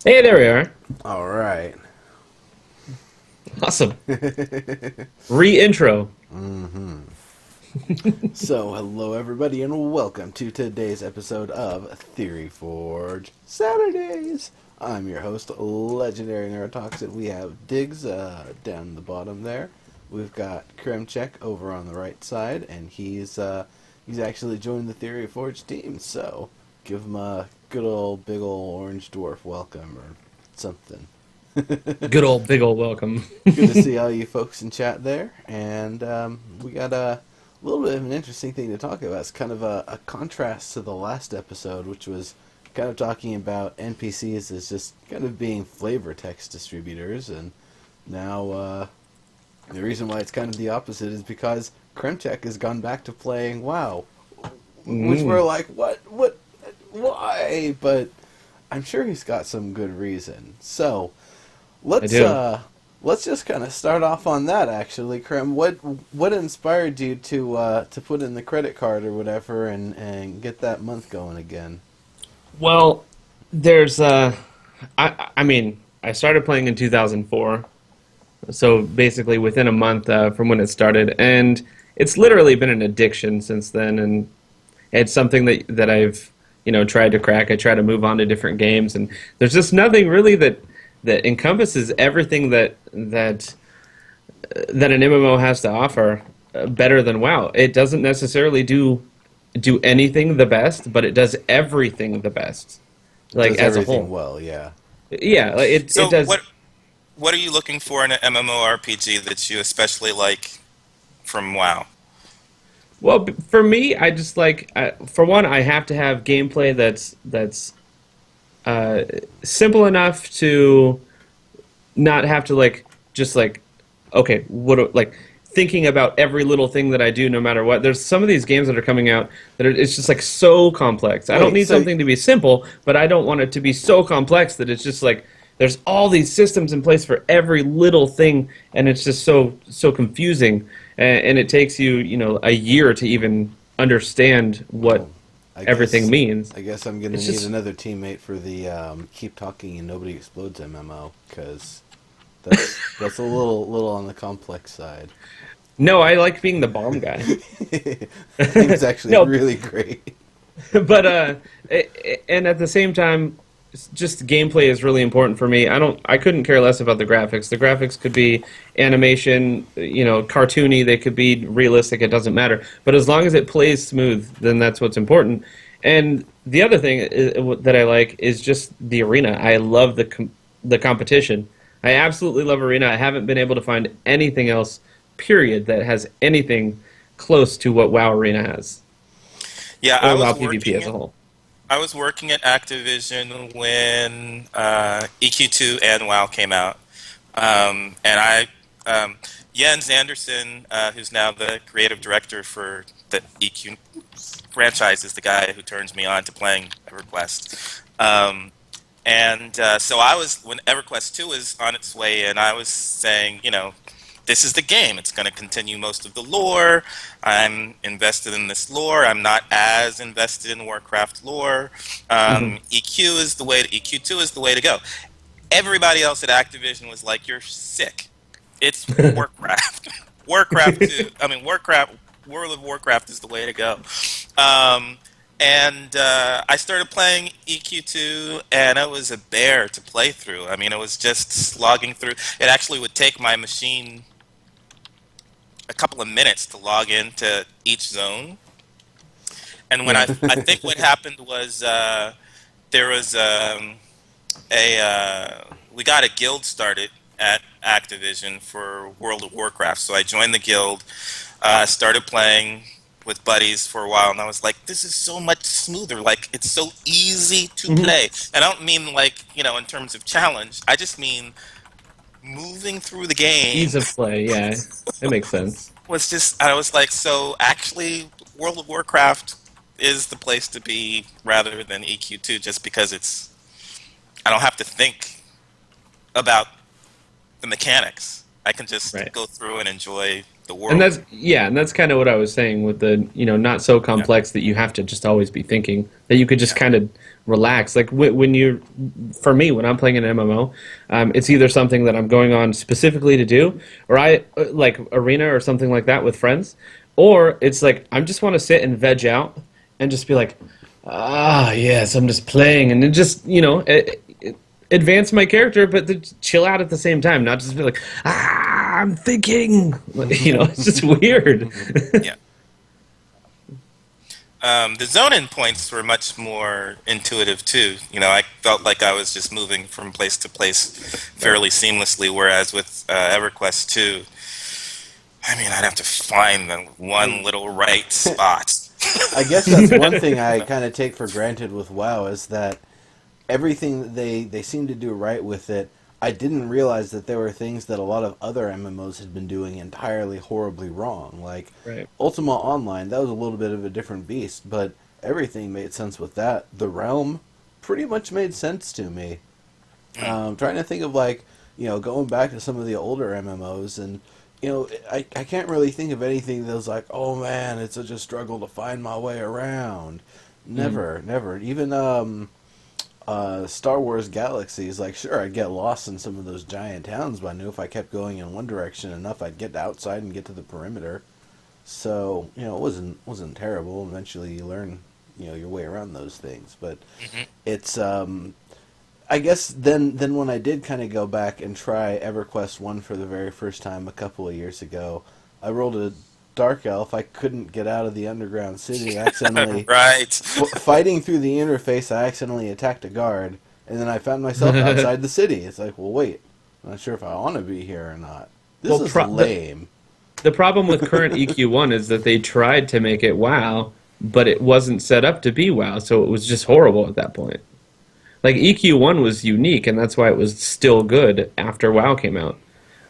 Hey, there we are. All right. Awesome. Re-intro. So, hello everybody, and welcome to today's episode of Theory Forge Saturdays. I'm your host, Legendary Neurotoxin. We have Diggs down the bottom there. We've got Kremchek over on the right side, and he's actually joined the Theory Forge team. So, give him a good old big old orange dwarf welcome or something. Good old big old welcome. Good to see all you folks in chat there, and we got a little bit of an interesting thing to talk about. It's kind of a contrast to the last episode, which was kind of talking about NPCs as just kind of being flavor text distributors, and now the reason why it's kind of the opposite is because Kremchek has gone back to playing WoW, which we're Mm, like, why? But I'm sure he's got some good reason. So. I Let's do. uh let's just kind of start off on that actually, Krem. What inspired you to put in the credit card or whatever and get that month going again? Well, there's I started playing in 2004, so basically within a month from when it started, and it's literally been an addiction since then, and it's something that I've tried to crack. I try to move on to different games, and there's just nothing really that encompasses everything that an MMO has to offer better than WoW. It doesn't necessarily do anything the best, but it does everything the best, It like does as a everything whole. well, yeah. Yeah, like it So does. what are you looking for in an MMORPG that you especially like from WoW? Well, for me, I just like for one, I have to have gameplay that's uh, simple enough to not have to just okay, like thinking about every little thing that I do no matter what. There's some of these games that are coming out that it's just like so complex. I don't Wait, need so something to be simple, but I don't want it to be so complex that it's just like there's all these systems in place for every little thing, and it's just so confusing, and it takes you a year to even understand what well, I everything guess means. I guess I'm gonna It's need just another teammate for the keep talking and nobody explodes MMO because that's a little on the complex side. no, I like being the bomb guy. That game's actually No, really great. but and at the same time, just gameplay is really important for me. I couldn't care less about the graphics. The graphics could be animation, cartoony. They could be realistic. It doesn't matter. But as long as it plays smooth, then that's what's important. And the other thing that I like is just the arena. I love the competition. I absolutely love arena. I haven't been able to find anything else, period, that has anything close to what WoW Arena has, Yeah, or WoW PvP as a whole. I was working at Activision when EQ2 and WoW came out, and Jens Anderson, who's now the creative director for the EQ franchise, is the guy who turns me on to playing EverQuest. And so I was, when EverQuest 2 was on its way in, I was saying, this is the game. It's going to continue most of the lore. I'm invested in this lore. I'm not as invested in Warcraft lore. Hmm. EQ is the way. EQ2 is the way to go. Everybody else at Activision was like, "You're sick. It's Warcraft. Warcraft 2. I mean, World of Warcraft is the way to go." Um, and I started playing EQ2, and it was a bear to play through. I mean, it was just slogging through. It actually would take my machine a couple of minutes to log into each zone. And when Yeah. I think what happened was there was we got a guild started at Activision for World of Warcraft. So I joined the guild, started playing with buddies for a while, and I was like, this is so much smoother. Like, it's so easy to Hmm. play. And I don't mean like, in terms of challenge. I just mean moving through the Ease game of play, yeah, it makes sense. was just, I was like, so actually, World of Warcraft is the place to be rather than EQ2 just because I don't have to think about the mechanics. I can just Right. go through and enjoy the And world. that's kind of what I was saying with the, not so Yeah, complex that you have to just always be thinking, that you could just yeah, kind of relax. Like when you, for me, when I'm playing an MMO, it's either something that I'm going on specifically to do, or I like arena or something like that with friends, or it's like I just want to sit and veg out and just be like, ah, yes, I'm just playing, and then just advance my character, but to chill out at the same time, not just be like, ah, I'm thinking. It's just weird. Yeah. The zone-in points were much more intuitive too. I felt like I was just moving from place to place fairly seamlessly, whereas with EverQuest 2, I mean, I'd have to find the one little right spot. I guess that's one thing I kind of take for granted with WoW is that everything that they seem to do right with it. I didn't realize that there were things that a lot of other MMOs had been doing entirely horribly wrong. Like Right. Ultima Online, that was a little bit of a different beast, but everything made sense with that. The Realm pretty much made sense to me. Trying to think of going back to some of the older MMOs, and I can't really think of anything that was like, oh man, it's such a struggle to find my way around. Never, never. Even Star Wars Galaxies, like, sure, I'd get lost in some of those giant towns, but I knew if I kept going in one direction enough, I'd get outside and get to the perimeter. So, it wasn't terrible. Eventually you learn, your way around those things. But it's, I guess then when I did kind of go back and try EverQuest 1 for the very first time a couple of years ago, I rolled a Dark Elf. I couldn't get out of the underground city. I accidentally, Right. fighting through the interface, I accidentally attacked a guard, and then I found myself outside the city. It's like, well, wait, I'm not sure if I want to be here or not. This is lame. The problem with current EQ1 is that they tried to make it WoW, but it wasn't set up to be WoW, so it was just horrible at that point. Like, EQ1 was unique, and that's why it was still good after WoW came out.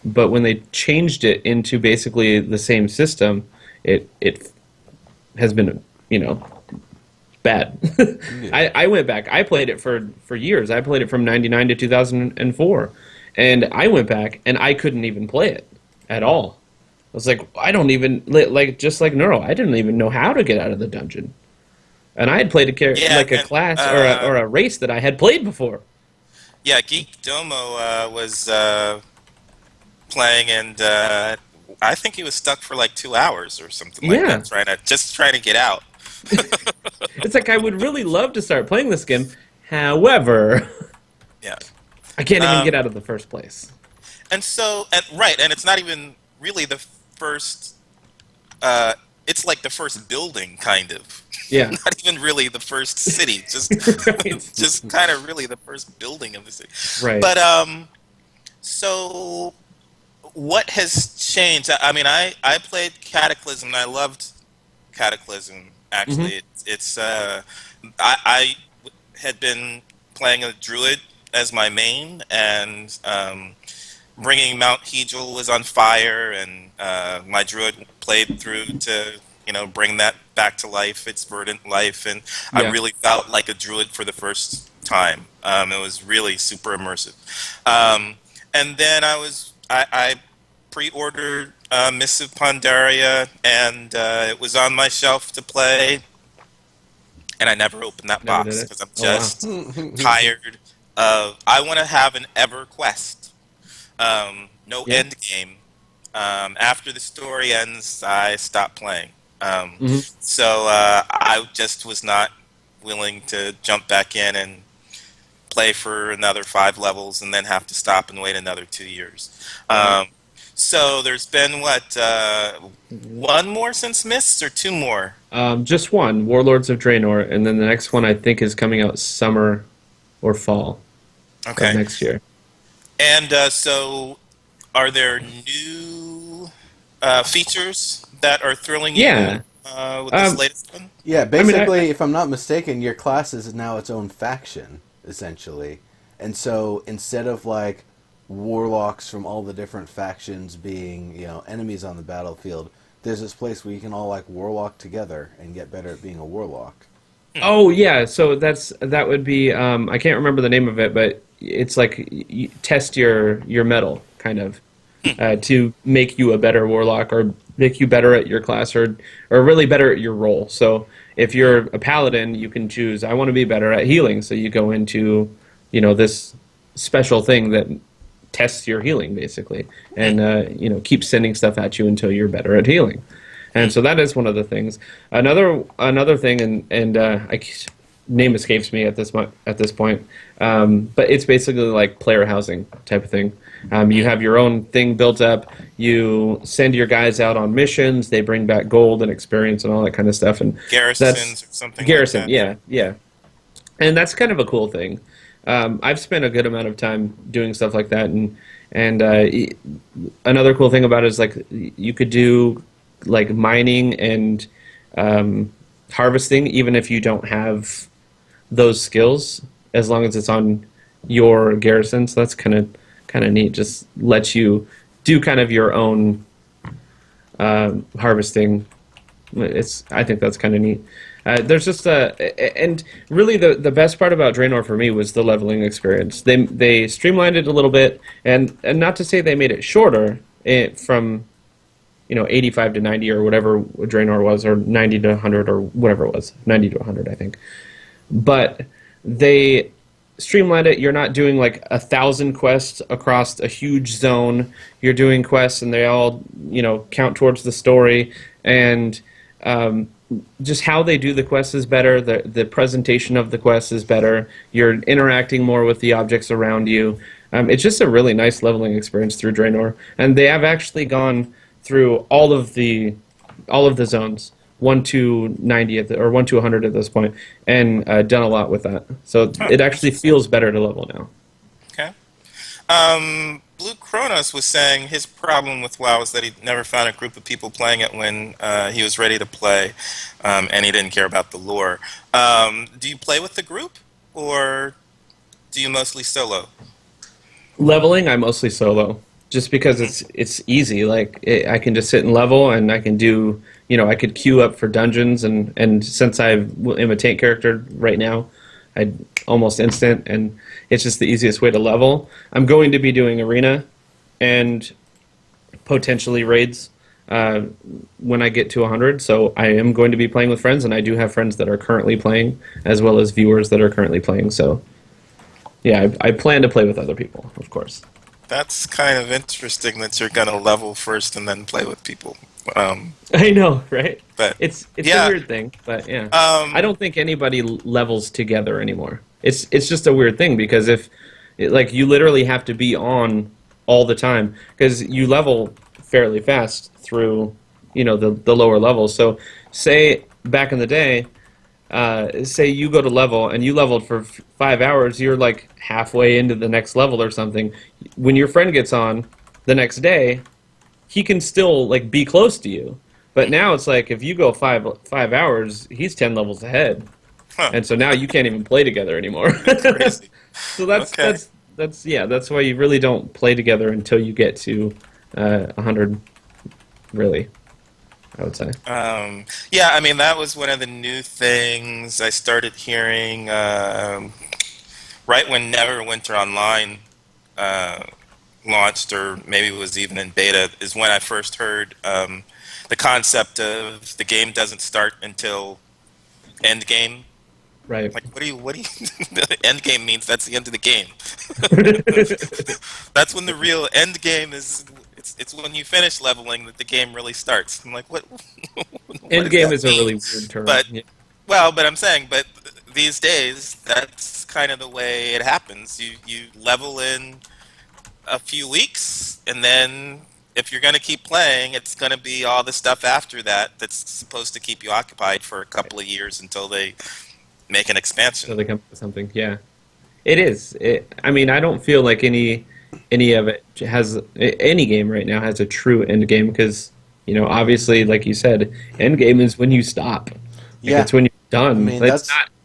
But when they changed it into basically the same system, it has been, bad. I went back. I played it for years. I played it from 99 to 2004. And I went back, and I couldn't even play it at all. I was like, I don't even, just like Neuro, I didn't even know how to get out of the dungeon. And I had played a class or a race that I had played before. Yeah, Geek Domo was playing, and I think he was stuck for like 2 hours or something like that, trying to get out. It's like I would really love to start playing this game. However, Yeah. I can't even get out of the first place. And so, and it's not even really the first. It's like the first building, kind of. Yeah. Not even really the first city. Just, just kind of really the first building of the city. Right. But so what has changed? I mean, I played Cataclysm, and I loved Cataclysm. Actually, it's I had been playing a druid as my main, and bringing Mount Hegel was on fire, and my druid played through to bring that back to life, its verdant life, and I really felt like a druid for the first time. It was really super immersive. And then I pre-ordered Mists of Pandaria, and it was on my shelf to play, and I never opened that box because I'm just tired of. I want to have an EverQuest, no end game. After the story ends, I stop playing. So I just was not willing to jump back in and play for another 5 levels and then have to stop and wait another 2 years. So there's been, one more since Mists, or 2 more? Just one, Warlords of Draenor, and then the next one I think is coming out summer or fall of next year. And so are there new features that are thrilling you with this latest one? Yeah, basically, if I'm not mistaken, your class is now its own faction, essentially. And so instead of warlocks from all the different factions being, enemies on the battlefield, there's this place where you can all warlock together and get better at being a warlock. Oh yeah, so that would be I can't remember the name of it, but it's like you test your metal kind of to make you a better warlock or make you better at your class or really better at your role. So if you're a paladin, you can choose, I want to be better at healing, so you go into, this special thing that tests your healing basically, and keeps sending stuff at you until you're better at healing. And so that is one of the things. Another thing, name escapes me at this point, but it's basically like player housing type of thing. You have your own thing built up. You send your guys out on missions. They bring back gold and experience and all that kind of stuff. And Garrisons or something garrison, like that. yeah. And that's kind of a cool thing. I've spent a good amount of time doing stuff like that, and another cool thing about it is like you could do like mining and harvesting even if you don't have those skills, as long as it's on your garrison. So that's kind of neat. Just lets you do kind of your own harvesting. I think that's kind of neat. There's just and really the best part about Draenor for me was the leveling experience. They streamlined it a little bit, and not to say they made it shorter from 85 to 90 or whatever Draenor was, or 90 to 100 or whatever it was, 90 to 100 I think. But they streamlined it. You're not doing like 1,000 quests across a huge zone. You're doing quests and they all count towards the story, and just how they do the quests is better. The presentation of the quests is better. You're interacting more with the objects around you. It's just a really nice leveling experience through Draenor, and they have actually gone through all of the zones, 1 to 90 or 1 to 100 at this point, and done a lot with that. So it actually feels better to level now. Okay. Blue Kronos was saying his problem with WoW is that he never found a group of people playing it when he was ready to play, and he didn't care about the lore. Do you play with the group, or do you mostly solo? Leveling, I mostly solo, just because it's easy. Like I can just sit and level, and I can do, I could queue up for dungeons, and since I am a tank character right now, I almost instant, and it's just the easiest way to level. I'm going to be doing arena and potentially raids when I get to 100, so I am going to be playing with friends, and I do have friends that are currently playing, as well as viewers that are currently playing, so yeah, I plan to play with other people, of course. That's kind of interesting that you're going to level first and then play with people. I know, right? But it's yeah. a weird thing, but yeah. I don't think anybody levels together anymore. It's just a weird thing, because you literally have to be on all the time, because you level fairly fast through the lower levels. So say back in the day, say you go to level and you leveled for 5 hours, you're like halfway into the next level or something. When your friend gets on the next day, he can still like be close to you. But now it's like if you go 5 hours, he's 10 levels ahead. Huh. And so now you can't even play together anymore. Crazy. So that's why you really don't play together until you get to 100, really, I would say. Yeah, I mean, that was one of the new things I started hearing right when Neverwinter Online launched, or maybe it was even in beta, is when I first heard the concept of the game doesn't start until end game. Right. Like, what do you end game means that's the end of the game. That's when the real end game is. It's when you finish leveling that the game really starts. I'm like, what? End game is a really weird term. But yeah. but I'm saying, but these days that's kind of the way it happens. You level in a few weeks, and then if you're going to keep playing, it's going to be all the stuff after that that's supposed to keep you occupied for a couple of years until they make an expansion. So they come up with something. Yeah, it is. I mean, I don't feel like any of it has, any game right now has a true end game, because obviously, like you said, end game is when you stop. Yeah, it's when you're done. I mean,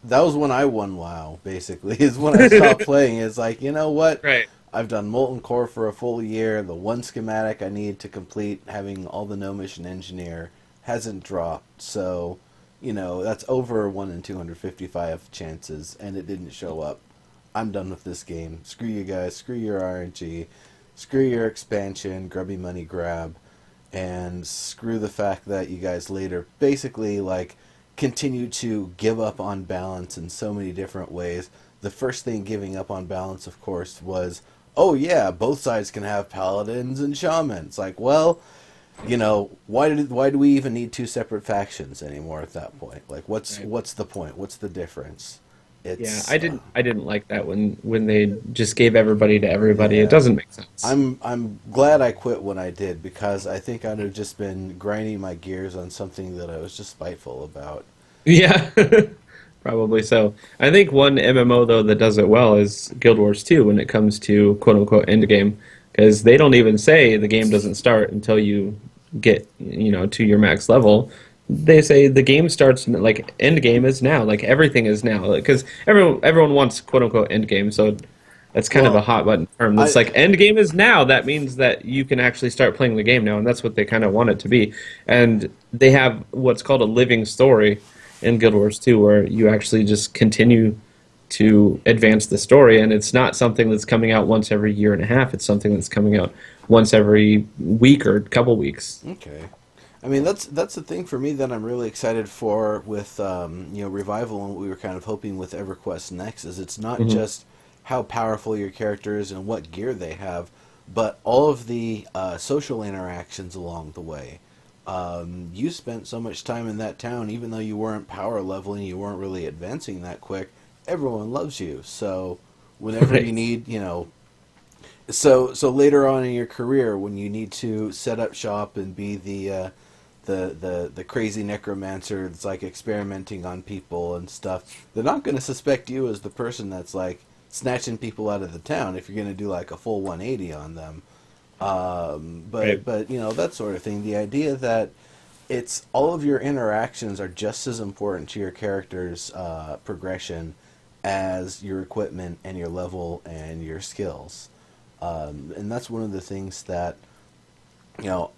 that was when I won WoW. Basically, is when I stopped playing. It's like, you know what? Right. I've done Molten Core for a full year. The one schematic I need to complete having all the Gnomish and Engineer hasn't dropped. So, that's over 1 in 255 chances, and it didn't show up. I'm done with this game. Screw you guys. Screw your RNG. Screw your expansion, grubby money grab, and screw the fact that you guys later basically, continue to give up on balance in so many different ways. The first thing giving up on balance, of course, was, oh yeah, both sides can have paladins and shamans. Like, well, why do we even need two separate factions anymore at that point? Like, what's the point? What's the difference? It's, I didn't like that when they just gave everybody to everybody. Yeah. It doesn't make sense. I'm glad I quit when I did, because I think I'd have just been grinding my gears on something that I was just spiteful about. Yeah, probably so. I think one MMO though that does it well is Guild Wars 2 when it comes to quote unquote end game, because they don't even say the game doesn't start until you get to your max level. They say the game starts, like end game is now, like everything is now, because everyone wants quote unquote end game, so that's kind of Well, a hot button term. It's like end game is now. That means that you can actually start playing the game now, and that's what they kind of want it to be. And they have what's called a living story in Guild Wars 2, where you actually just continue to advance the story, and it's not something that's coming out once every year and a half. It's something that's coming out once every week or couple weeks. Okay. I mean, that's the thing for me that I'm really excited for with Revival, and what we were kind of hoping with EverQuest next, is it's not just how powerful your character is and what gear they have, but all of the social interactions along the way. You spent so much time in that town, even though you weren't power leveling, you weren't really advancing that quick. Everyone loves you, so whenever Right. you need, so later on in your career, when you need to set up shop and be the crazy necromancer that's like experimenting on people and stuff, they're not going to suspect you as the person that's like snatching people out of the town if you're going to do like a full 180 on them. Right. But that sort of thing. The idea that it's all of your interactions are just as important to your character's progression as your equipment and your level and your skills. And that's one of the things that,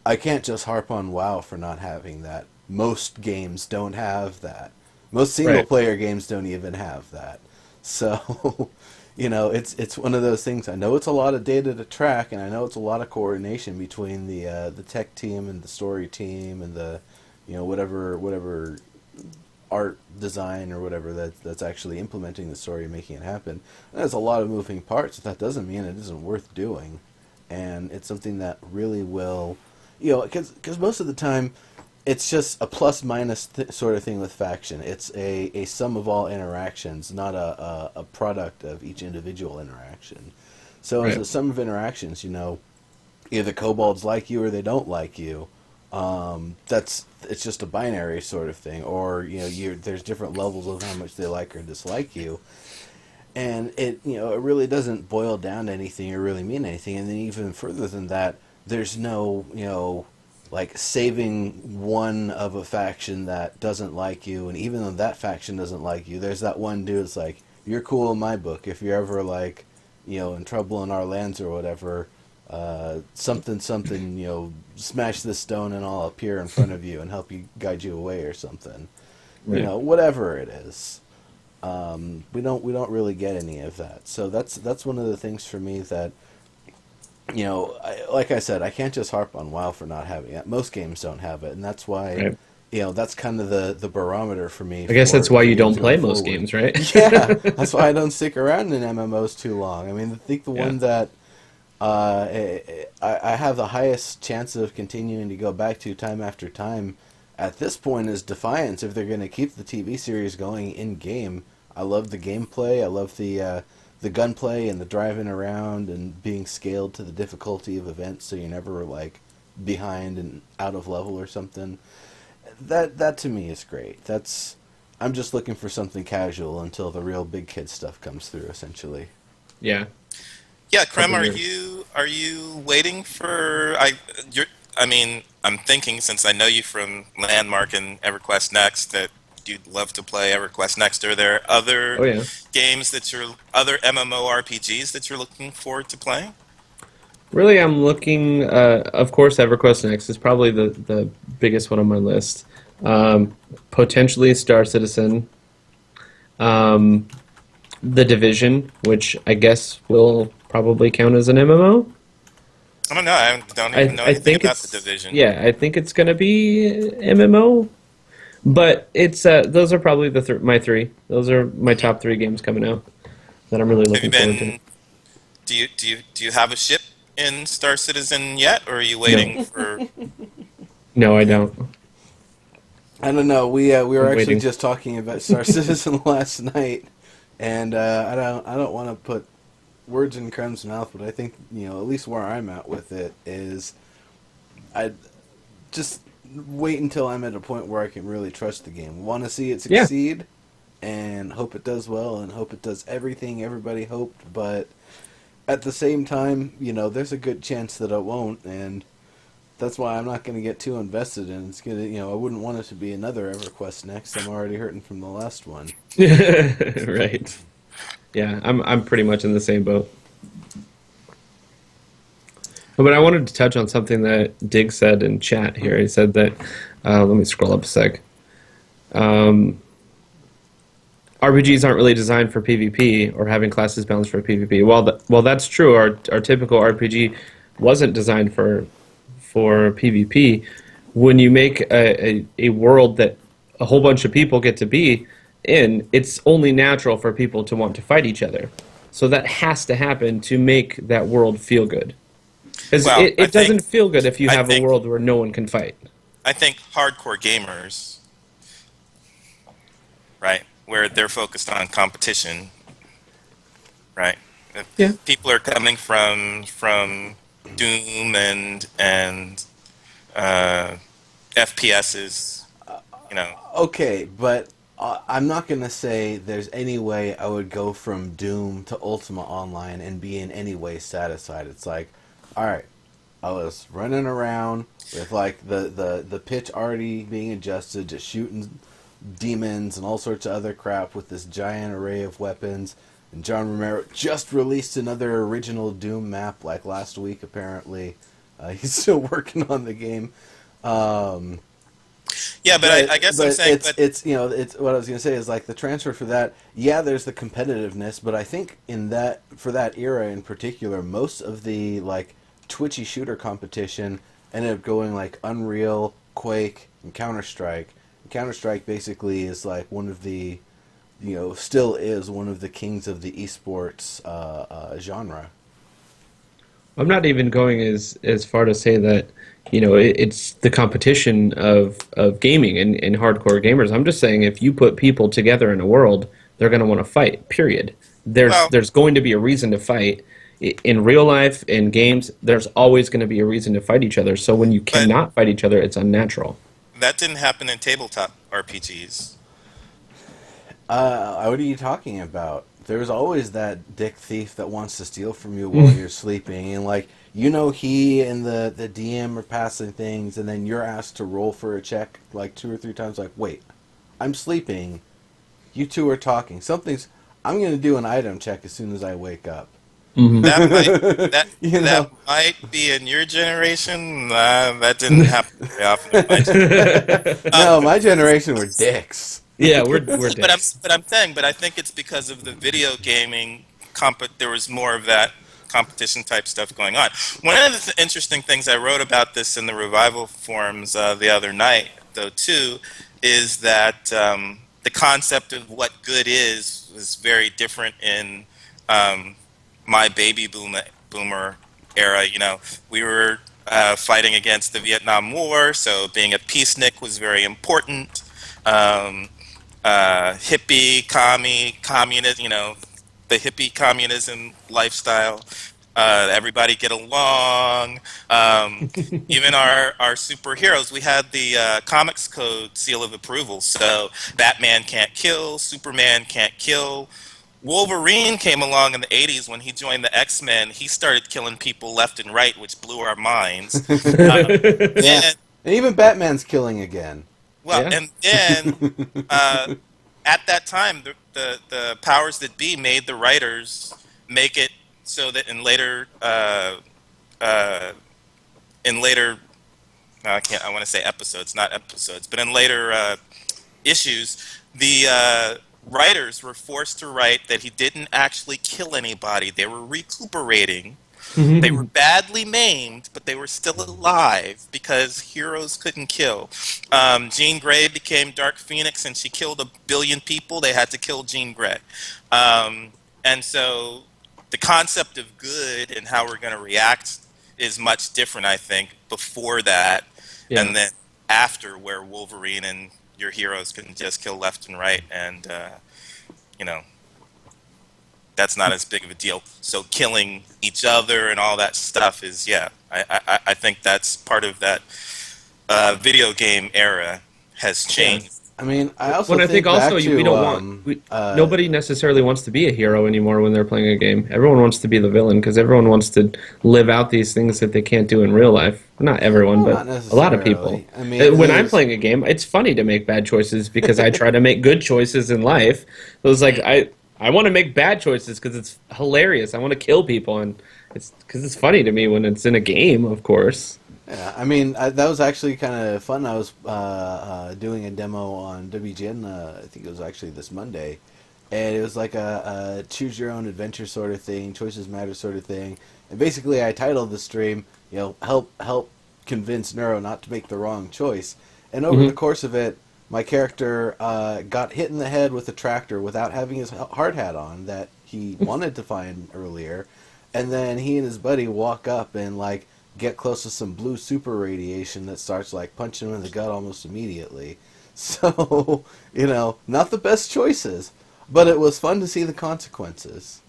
I can't just harp on WoW for not having that. Most games don't have that. Most single player games don't even have that. So, it's one of those things. I know it's a lot of data to track, and I know it's a lot of coordination between the tech team and the story team and the, whatever art design or whatever that's actually implementing the story and making it happen. And there's a lot of moving parts, but that doesn't mean it isn't worth doing. And it's something that really will, because most of the time, it's just a plus minus sort of thing with faction. It's a sum of all interactions, not a product of each individual interaction. So as a sum of interactions, either kobolds like you or they don't like you. It's just a binary sort of thing, or there's different levels of how much they like or dislike you, and it really doesn't boil down to anything or really mean anything. And then even further than that, there's no like saving one of a faction that doesn't like you, and even though that faction doesn't like you, there's that one dude that's like, you're cool in my book. If you're ever like in trouble in our lands or whatever, something, smash this stone and I'll appear in front of you and help you guide you away or something. Right. Whatever it is. We don't really get any of that. So that's one of the things for me that, like I said, I can't just harp on WoW for not having it. Most games don't have it, and that's why, that's kind of the barometer for me. I guess that's why you don't play most forward. games, right? Yeah, that's why I don't stick around in MMOs too long. I mean, I think the one that I have the highest chance of continuing to go back to time after time at this point is Defiance, if they're going to keep the TV series going in-game. I love the gameplay. I love the gunplay and the driving around and being scaled to the difficulty of events so you're never, like, behind and out of level or something. That to me is great. I'm just looking for something casual until the real big kid stuff comes through, essentially. Yeah. Yeah, Krem, are you waiting for I'm thinking, since I know you from Landmark and EverQuest Next, that you'd love to play EverQuest Next. Are there other games other MMORPGs that you're looking forward to playing? Really, I'm looking. Of course, EverQuest Next is probably the biggest one on my list. Potentially Star Citizen, The Division, which I guess will probably count as an MMO. I don't know. I don't even know anything about The Division. Yeah, I think it's going to be MMO. But it's those are probably my three. Those are my top three games coming out that I'm really Have you looking forward to. been? Do you have a ship in Star Citizen yet, or are you waiting No, for? no, I don't. I don't know. We were I'm actually waiting. just talking about Star Citizen last night, and I don't want to put words in Krem's mouth, but I think at least where I'm at with it is I just wait until I'm at a point where I can really trust the game. Want to see it Yeah. succeed, and hope it does well, and hope it does everything everybody hoped. But at the same time, there's a good chance that it won't, and that's why I'm not going to get too invested in it. It's gonna, I wouldn't want it to be another EverQuest next. I'm already hurting from the last one. Right. Yeah, I'm pretty much in the same boat. But I wanted to touch on something that Dig said in chat here. He said that, let me scroll up a sec. RPGs aren't really designed for PvP or having classes balanced for PvP. Well, that's true. Our typical RPG wasn't designed for PvP. When you make a world that a whole bunch of people get to be in, it's only natural for people to want to fight each other. So that has to happen to make that world feel good. Because Well, it doesn't feel good if you I have a think world where no one can fight. I think hardcore gamers, right, where they're focused on competition, right? Yeah. If people are coming from Doom and FPSs, you know. Okay, but I'm not going to say there's any way I would go from Doom to Ultima Online and be in any way satisfied. It's like, all right, I was running around with like the pitch already being adjusted, just shooting demons and all sorts of other crap with this giant array of weapons. And John Romero just released another original Doom map like last week, apparently. He's still working on the game. Yeah, but I guess I'm saying, it's what I was going to say is like the transfer for that. Yeah, there's the competitiveness, but I think for that era in particular, most of the like twitchy shooter competition ended up going like Unreal, Quake, and Counter Strike. Counter Strike basically is like one of the, still is one of the kings of the esports genre. I'm not even going as far to say that, it's the competition of gaming and hardcore gamers. I'm just saying if you put people together in a world, they're going to want to fight. Period. well, There's going to be a reason to fight. In real life, in games, there's always going to be a reason to fight each other. So when you but cannot fight each other, it's unnatural. that didn't happen in tabletop RPGs. What are you talking about? There's always that dick thief that wants to steal from you while you're sleeping, and like he and the DM are passing things, and then you're asked to roll for a check like 2 or 3 times. Like, wait, I'm sleeping. You two are talking. I'm going to do an item check as soon as I wake up. That might that You that know. might be in your generation. That didn't happen very often in my generation. No, my generation were dicks. Yeah, we're dicks. But I'm saying, but I think it's because of the video gaming there was more of that competition type stuff going on. One of the interesting things I wrote about this in the revival forums the other night, though, too, is that the concept of what good is was very different in my baby boomer era. We were fighting against the Vietnam War, so being a peacenik was very important. Hippie, communist, the hippie communism lifestyle. Everybody get along. Even our superheroes, we had the Comics Code seal of approval. So Batman can't kill, Superman can't kill. Wolverine came along in the 80s when he joined the X-Men. He started killing people left and right, which blew our minds. Yeah, And and even Batman's killing again. well, Yeah. and then at that time, the powers that be made the writers make it so that in later I want to say episodes, not episodes, but in later issues, the writers were forced to write that he didn't actually kill anybody. They were recuperating They were badly maimed, but they were still alive because heroes couldn't kill. Jean Grey became Dark Phoenix, and she killed 1 billion people. They had to kill Jean Grey, and so the concept of good and how we're going to react is much different, I think, before that, Yeah. and then after, where Wolverine and your heroes can just kill left and right, and you know that's not as big of a deal. So killing each other and all that stuff is, yeah, I think that's part of that video game era has changed. I mean, I also When I think also back to, we don't want nobody necessarily wants to be a hero anymore when they're playing a game. Everyone wants to be the villain because everyone wants to live out these things that they can't do in real life. Not everyone, Well, but not a lot of people. necessarily. I mean, When I'm there's- playing a game, it's funny to make bad choices because I try to make good choices in life. So it's like I want to make bad choices because it's hilarious. I want to kill people, and it's because it's funny to me when it's in a game, of course. Yeah, I mean, that was actually kind of fun. I was doing a demo on WGN, I think it was actually this Monday, and it was like a choose your own adventure sort of thing, choices matter sort of thing. And basically, I titled the stream, help convince Neuro not to make the wrong choice. And over the course of it, my character got hit in the head with a tractor without having his hard hat on that he wanted to find earlier, and then he and his buddy walk up and like get close to some blue super radiation that starts like punching him in the gut almost immediately. So, not the best choices, but it was fun to see the consequences.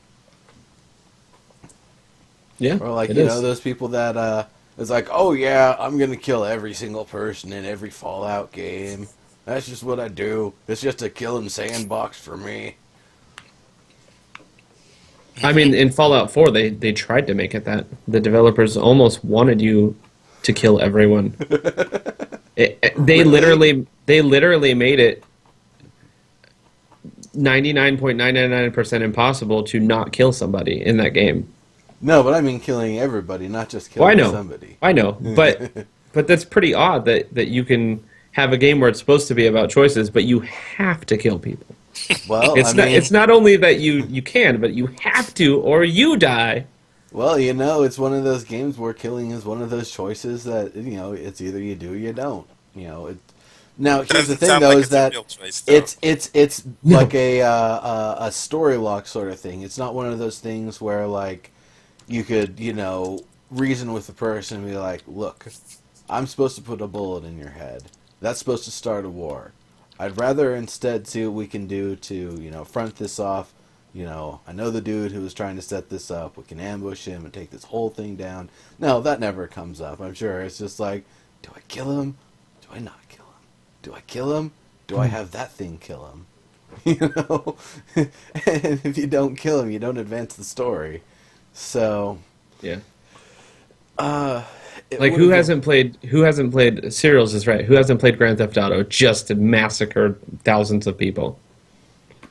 Yeah, Or like, it is. those people that it's like, oh yeah, I'm gonna kill every single person in every Fallout game. That's just what I do. It's just a killing sandbox for me. I mean, in Fallout 4, they tried to make it that. The developers almost wanted you to kill everyone. They literally made it 99.999% impossible to not kill somebody in that game. No, but I mean killing everybody, not just Well, I killing know. somebody. I know, but that's pretty odd that you can have a game where it's supposed to be about choices, but you have to kill people. Well, It's not only that you can, but you have to, or you die. Well, it's one of those games where killing is one of those choices that it's either you do or you don't. Now here's the Doesn't thing sound though like is it's a that real choice, though. it's like a story lock sort of thing. It's not one of those things where like you could reason with the person and be like, look, I'm supposed to put a bullet in your head. That's supposed to start a war. I'd rather instead see what we can do to front this off. I know the dude who was trying to set this up. We can ambush him and take this whole thing down. No, that never comes up. I'm sure it's just like, do I kill him? Do I not kill him? Do I kill him? Do I have that thing kill him? And if you don't kill him, you don't advance the story. So, Yeah. it Like would've who hasn't played Serials is right. Who hasn't played Grand Theft Auto just to massacre thousands of people?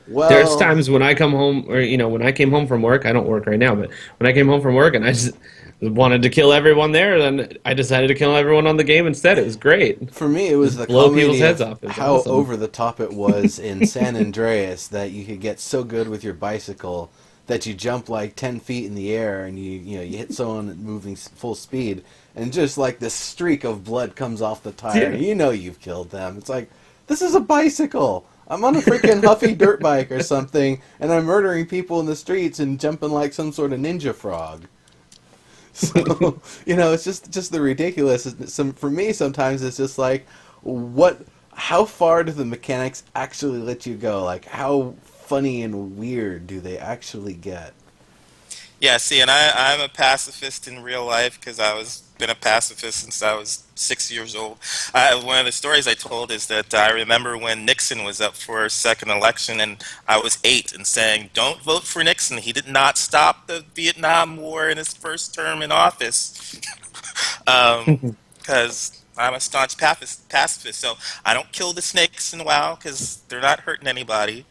well, There's times when I come home, or when I came home from work. I don't work right now, but when I came home from work and I just wanted to kill everyone there, then I decided to kill everyone on the game instead. It was great. For me, it was the blow comedy people's heads of off. It's how awesome. over the top it was in San Andreas that you could get so good with your bicycle that you jump like 10 feet in the air and you hit someone moving full speed and just like this streak of blood comes off the tire. Yeah. You've killed them. It's like, this is a bicycle. I'm on a freaking Huffy dirt bike or something and I'm murdering people in the streets and jumping like some sort of ninja frog. So, it's just the ridiculous. For me, sometimes it's just like, how far do the mechanics actually let you go? Like, how funny and weird do they actually get? Yeah, see, and I'm a pacifist in real life because been a pacifist since I was 6 years old. One of the stories I told is that I remember when Nixon was up for a second election, and I was 8 and saying, "Don't vote for Nixon. He did not stop the Vietnam War in his first term in office." Because I'm a staunch pacifist, so I don't kill the snakes in WoW because they're not hurting anybody.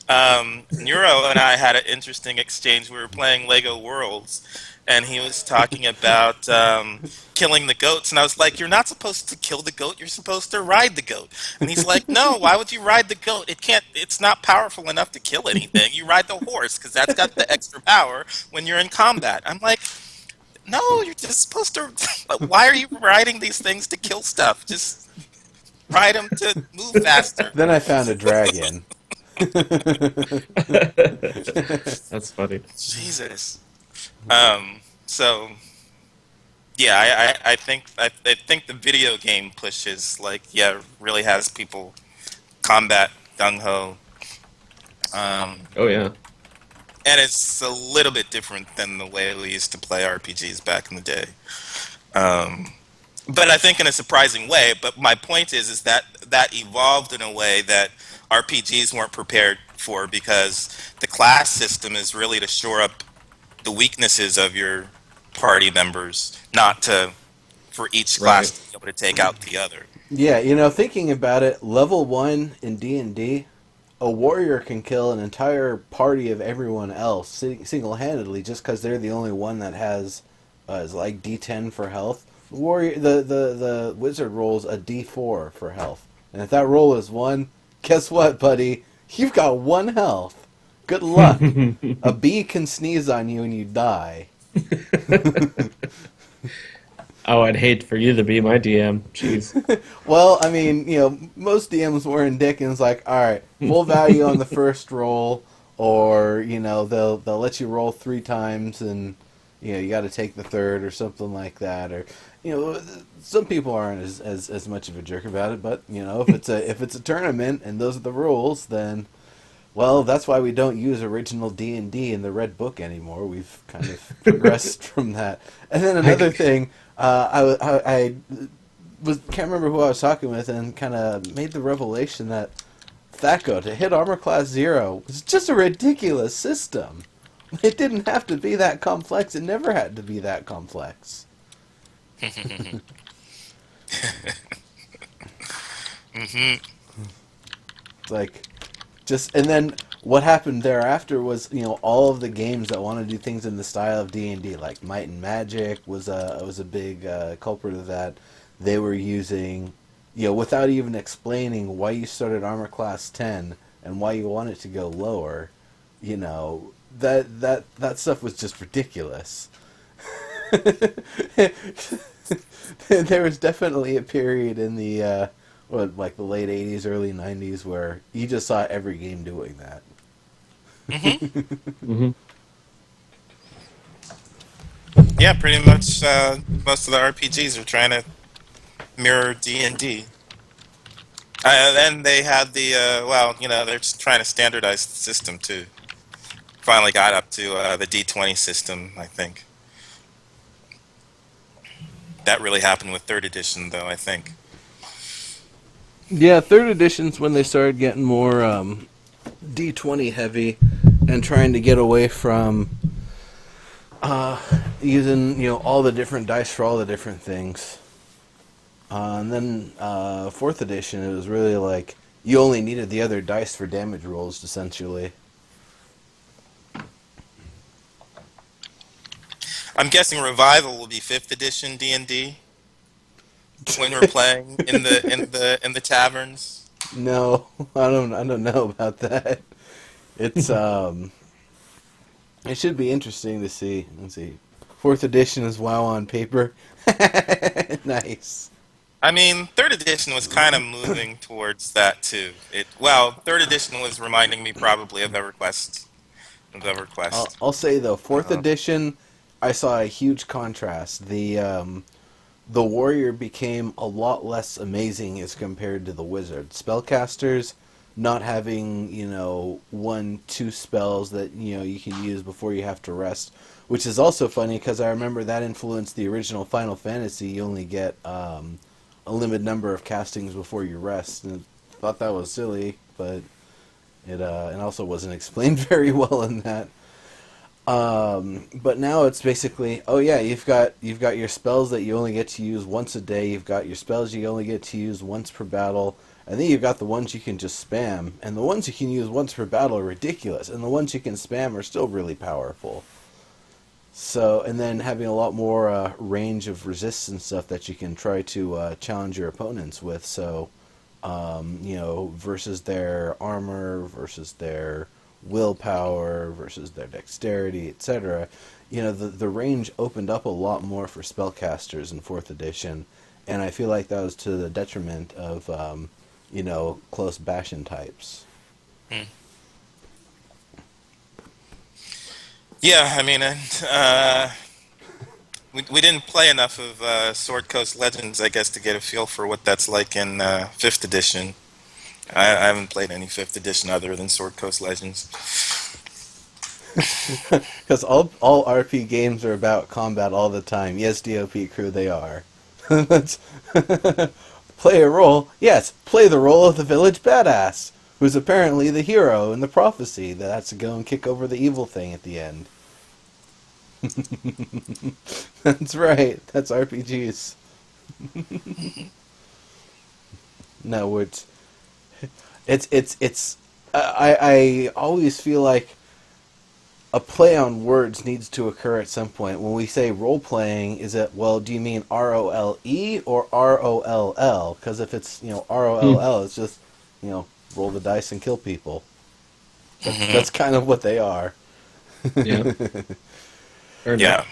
Neuro and I had an interesting exchange. We were playing Lego Worlds, and he was talking about killing the goats, and I was like, "You're not supposed to kill the goat. You're supposed to ride the goat." And he's like, "No, why would you ride the goat? It's not powerful enough to kill anything. You ride the horse because that's got the extra power when you're in combat." I'm like, No, you're just supposed to. Why are you riding these things to kill stuff? Just ride them to move faster. Then I found a dragon. That's funny. Jesus. So yeah, I think the video game pushes like yeah really has people combat gung ho. Oh yeah. And it's a little bit different than the way we used to play RPGs back in the day. Um, but I think in a surprising way. But my point is that that evolved in a way that RPGs weren't prepared for because the class system is really to shore up the weaknesses of your party members, not to for each class Right. to be able to take out the other. Yeah, thinking about it, level 1 in D&D, a warrior can kill an entire party of everyone else single-handedly just because they're the only one that has is like D10 for health. The wizard rolls a D4 for health, and if that roll is 1, guess what, buddy? You've got 1 health. Good luck. A bee can sneeze on you and you die. Oh, I'd hate for you to be my DM. Jeez. Well, I mean, most DMs were in Dickens like, all right, full value on the first roll, or they'll let you roll 3 times, and you got to take the third or something like that, or some people aren't as much of a jerk about it, but if it's a tournament and those are the rules, then well, that's why we don't use original D&D in the Red Book anymore. We've kind of progressed from that. And then another thing, I can't remember who I was talking with, and kind of made the revelation that THAC0 to hit armor class 0 was just a ridiculous system. It didn't have to be that complex. It never had to be that complex. Hmm. It's like, and then what happened thereafter was, all of the games that want to do things in the style of D&D, like Might and Magic was a big culprit of that. They were using, without even explaining why you started armor class 10 and why you want it to go lower, that stuff was just ridiculous. There was definitely a period in the like the late 80s, early 90s where you just saw every game doing that. Hmm. Yeah, pretty much. Most of the RPGs are trying to mirror D&D. Then they had the they're just trying to standardize the system too. Finally got up to the D20 system, I think. That really happened with third edition, though. I think. Yeah, third edition's when they started getting more D20 heavy and trying to get away from using all the different dice for all the different things. And then fourth edition, it was really like you only needed the other dice for damage rolls, essentially. I'm guessing Revival will be fifth edition D&D when we're playing in the taverns. No, I don't know about that. It's it should be interesting to see. Let's see. Fourth edition is WoW on paper. Nice. I mean, third edition was kind of moving towards that too. Third edition was reminding me probably of EverQuest. I'll say though, fourth Uh-huh. edition, I saw a huge contrast. The warrior became a lot less amazing as compared to the wizard. Spellcasters not having 1-2 spells that you can use before you have to rest, which is also funny because I remember that influenced the original Final Fantasy. You only get a limited number of castings before you rest, and I thought that was silly, but it also wasn't explained very well in that. But now it's basically, oh yeah, you've got your spells that you only get to use once a day. You've got your spells you only get to use once per battle, and then you've got the ones you can just spam. And the ones you can use once per battle are ridiculous, and the ones you can spam are still really powerful. So, and then having a lot more range of resistance stuff that you can try to challenge your opponents with. So, versus their armor, versus their willpower, versus their dexterity, etc. the range opened up a lot more for spellcasters in fourth edition, and I feel like that was to the detriment of close Bastion types. Hmm. Yeah, I mean, we didn't play enough of Sword Coast Legends, I guess, to get a feel for what that's like in 5th edition. I haven't played any 5th edition other than Sword Coast Legends. Because all RP games are about combat all the time. Yes, DOP crew, they are. Let's play a role. Yes, play the role of the village badass, who's apparently the hero in the prophecy that has to go and kick over the evil thing at the end. That's right. That's RPGs. No, it's. I always feel like a play on words needs to occur at some point. When we say role playing, is it, well, do you mean ROLE or ROLL? Because if it's ROLL, it's just roll the dice and kill people. That's kind of what they are. Yeah. Yeah.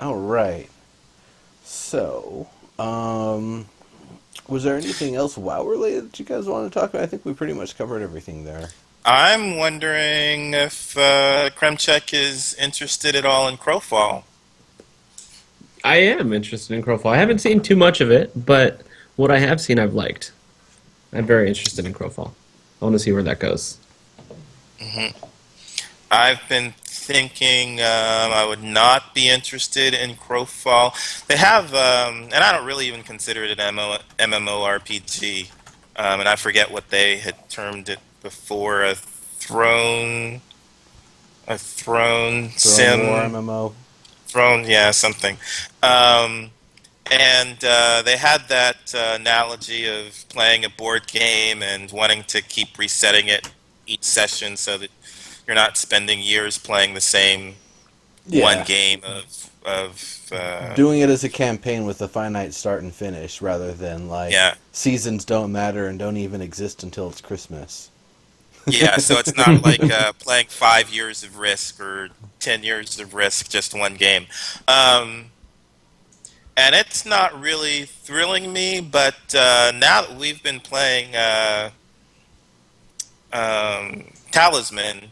All right. So, was there anything else WoW related that you guys want to talk about? I think we pretty much covered everything there. I'm wondering if Kremchek is interested at all in Crowfall. I am interested in Crowfall. I haven't seen too much of it, but what I have seen, I've liked. I'm very interested in Crowfall. I want to see where that goes. I've been thinking I would not be interested in Crowfall. They have, and I don't really even consider it an MMORPG, and I forget what they had termed it before, a throne sim, War MMO. throne, yeah, something. And they had that analogy of playing a board game and wanting to keep resetting it each session so that you're not spending years playing the same one game of doing it as a campaign with a finite start and finish rather than seasons don't matter and don't even exist until it's Christmas. Yeah, so it's not like playing 5 years of Risk or 10 years of Risk, just one game. And it's not really thrilling me, but now that we've been playing Talisman,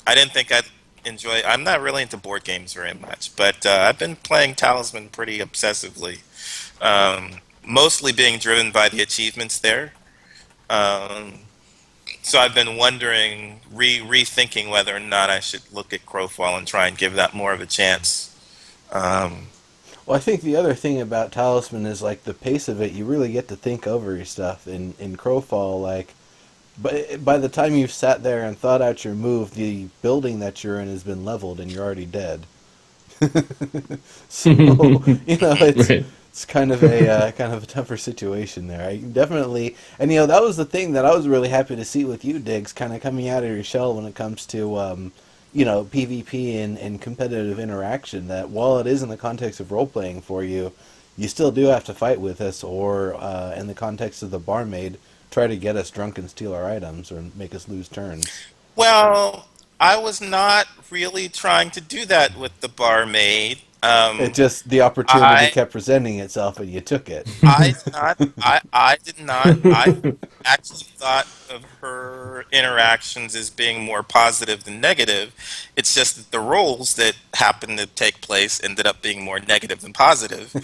I didn't think I'd enjoy. I'm not really into board games very much, but I've been playing Talisman pretty obsessively, mostly being driven by the achievements there. So I've been wondering, rethinking whether or not I should look at Crowfall and try and give that more of a chance. Well, I think the other thing about Talisman is like the pace of it. You really get to think over your stuff. In Crowfall, but by the time you've sat there and thought out your move, the building that you're in has been leveled and you're already dead. So it's Right. it's kind of a tougher situation there. I definitely, and that was the thing that I was really happy to see with you, Diggs, kind of coming out of your shell when it comes to PvP and competitive interaction. That while it is in the context of role playing for you, you still do have to fight with us, or in the context of the barmaid, try to get us drunk and steal our items or make us lose turns. Well, I was not really trying to do that with the barmaid. It just, the opportunity I kept presenting itself and you took it. I did not. I did not. I actually thought of her interactions as being more positive than negative. It's just that the roles that happened to take place ended up being more negative than positive.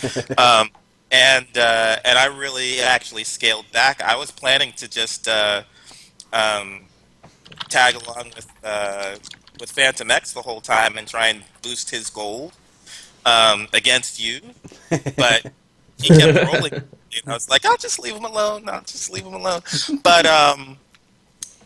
And I really actually scaled back. I was planning to just tag along with Phantom X the whole time and try and boost his gold against you, but he kept rolling. And I was like, I'll just leave him alone. I'll just leave him alone. But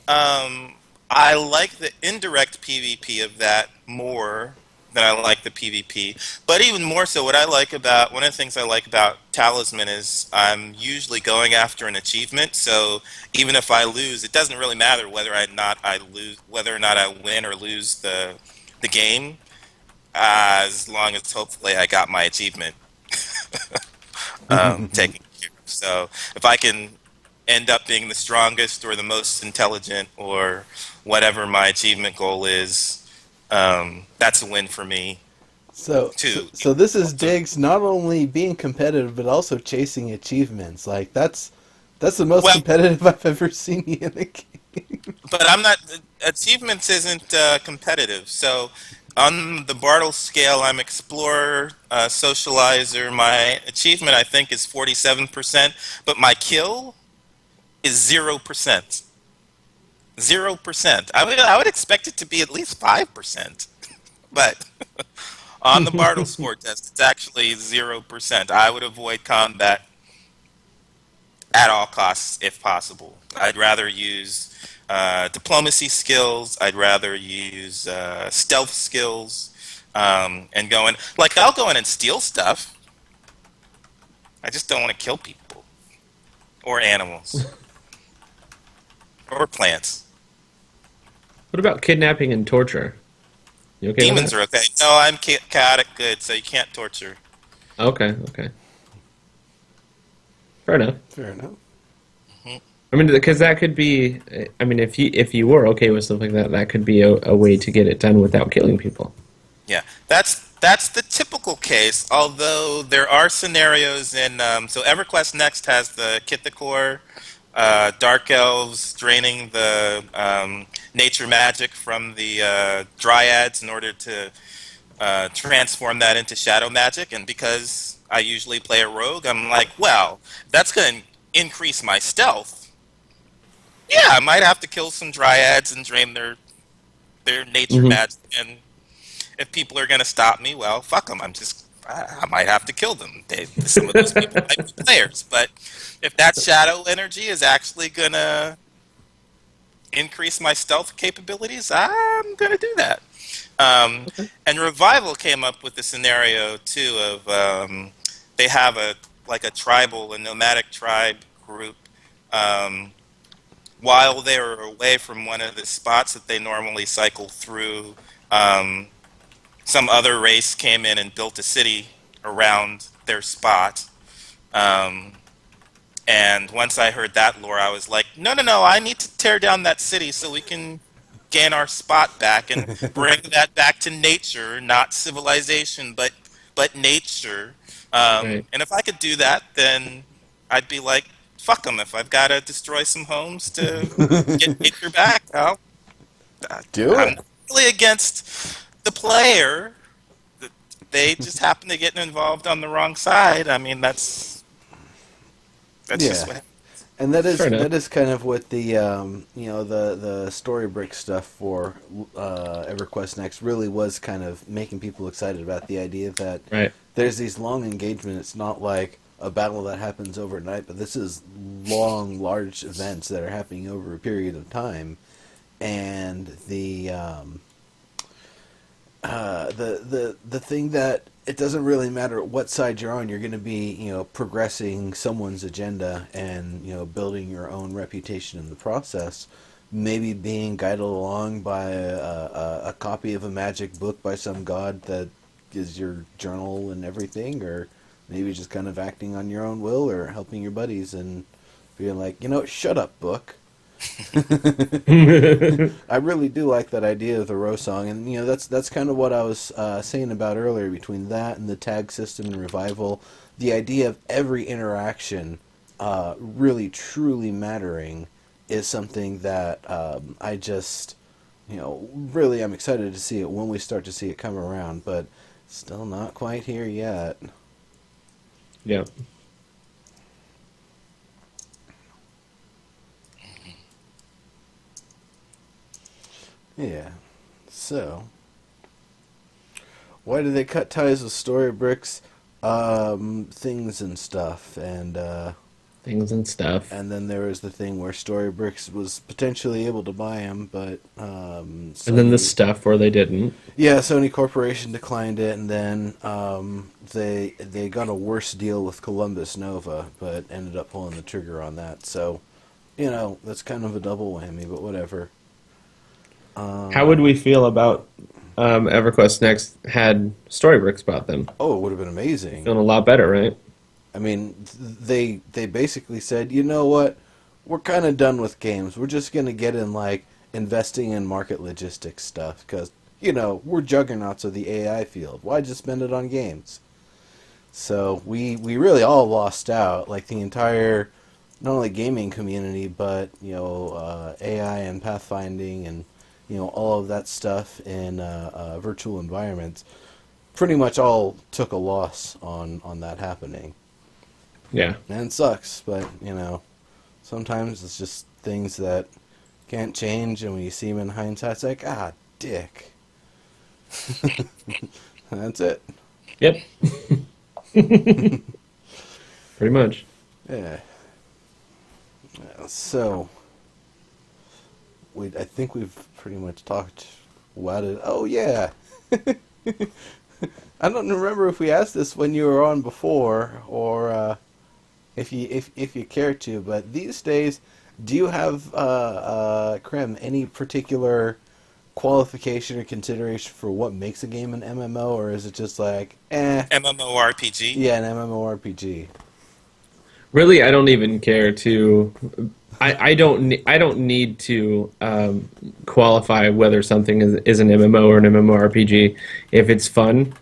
I like the indirect PvP of that more than I like the PvP. But even more so, one of the things I like about Talisman is I'm usually going after an achievement. So even if I lose, it doesn't really matter whether or not I win or lose the game, as long as hopefully I got my achievement taken care of. So if I can end up being the strongest or the most intelligent or whatever my achievement goal is, That's a win for me too. So this is Diggs not only being competitive but also chasing achievements. Like that's the most Well, competitive I've ever seen you in a game. but I'm not. Achievements isn't competitive. So on the Bartle scale, I'm explorer, socializer. My achievement, I think, is 47%, but my kill is 0%. 0%. I would expect it to be at least 5%, but on the Bartle score test, it's actually 0%. I would avoid combat at all costs if possible. I'd rather use diplomacy skills. I'd rather use stealth skills, and go in. Like, I'll go in and steal stuff. I just don't want to kill people or animals or plants. What about kidnapping and torture? You okay with Demons that? are okay. No, I'm chaotic good, so you can't torture. Okay, okay. Fair enough. Fair enough. I mean, because that could be. I mean, if you were okay with something like that, that could be a way to get it done without killing people. Yeah, that's the typical case. Although there are scenarios in so EverQuest Next has the Kithakor, Dark Elves draining the nature magic from the Dryads in order to transform that into shadow magic. And because I usually play a rogue, I'm like, well, that's going to increase my stealth. Yeah, I might have to kill some Dryads and drain their nature Hmm. magic, and if people are going to stop me, well, fuck them. I might have to kill them. Some of those people might be players, but if that shadow energy is actually going to increase my stealth capabilities, I'm going to do that. And Revival came up with the scenario too of they have a tribal, a nomadic tribe group. Um, while they were away from one of the spots that they normally cycle through, um, some other race came in and built a city around their spot. Um, and once I heard that lore, I was like, no, no, no, I need to tear down that city so we can gain our spot back and bring that back to nature, not civilization, but nature. Right. And if I could do that, then I'd be like, fuck them. If I've got to destroy some homes to get nature back, Do I'm it. not really against the player. They just happen to get involved on the wrong side. I mean, that's just Yeah. what. And that is Fair enough. that is kind of what the the Storybrick stuff for EverQuest Next really was, kind of making people excited about the idea that Right. there's these long engagement. It's not like a battle that happens overnight, but this is long, large events that are happening over a period of time, and the thing that it doesn't really matter what side you're on. You're going to be, progressing someone's agenda and, building your own reputation in the process. Maybe being guided along by a copy of a magic book by some god that is your journal and everything, or maybe just kind of acting on your own will or helping your buddies and being like, shut up, book. I really do like that idea of the row song, and that's kind of what I was saying about earlier, between that and the tag system and Revival. The idea of every interaction really truly mattering is something that I just really am excited to see it when we start to see it come around, but still not quite here yet. Yeah. Yeah. So, why did they cut ties with Storybricks? Things and stuff, Things and stuff. and then there was the thing where Storybricks was potentially able to buy them, but And then the Sony, stuff where they didn't. yeah, Sony Corporation declined it, and then they got a worse deal with Columbus Nova, but ended up pulling the trigger on that. So, that's kind of a double whammy, but whatever. How would we feel about EverQuest Next had Storybricks bought them? Oh, it would have been amazing. Feeling a lot better, right? I mean, they basically said, you know what, we're kind of done with games. We're just gonna get in, like, investing in market logistics stuff, because we're juggernauts of the AI field. Why just spend it on games? So we really all lost out, like the entire, not only gaming community, but AI and pathfinding and all of that stuff in virtual environments. Pretty much all took a loss on that happening. Yeah. And it sucks, but sometimes it's just things that can't change, and when you see them in hindsight, it's like, dick. That's it. Yep. Pretty much. Yeah. So, I think we've pretty much talked about it. Oh yeah. I don't remember if we asked this when you were on before, or if you care to. But these days, do you have Krim, any particular qualification or consideration for what makes a game an MMO, or is it just like MMORPG? Yeah, an MMORPG. Really, I don't even care to. I don't need to qualify whether something is an MMO or an MMORPG. If it's fun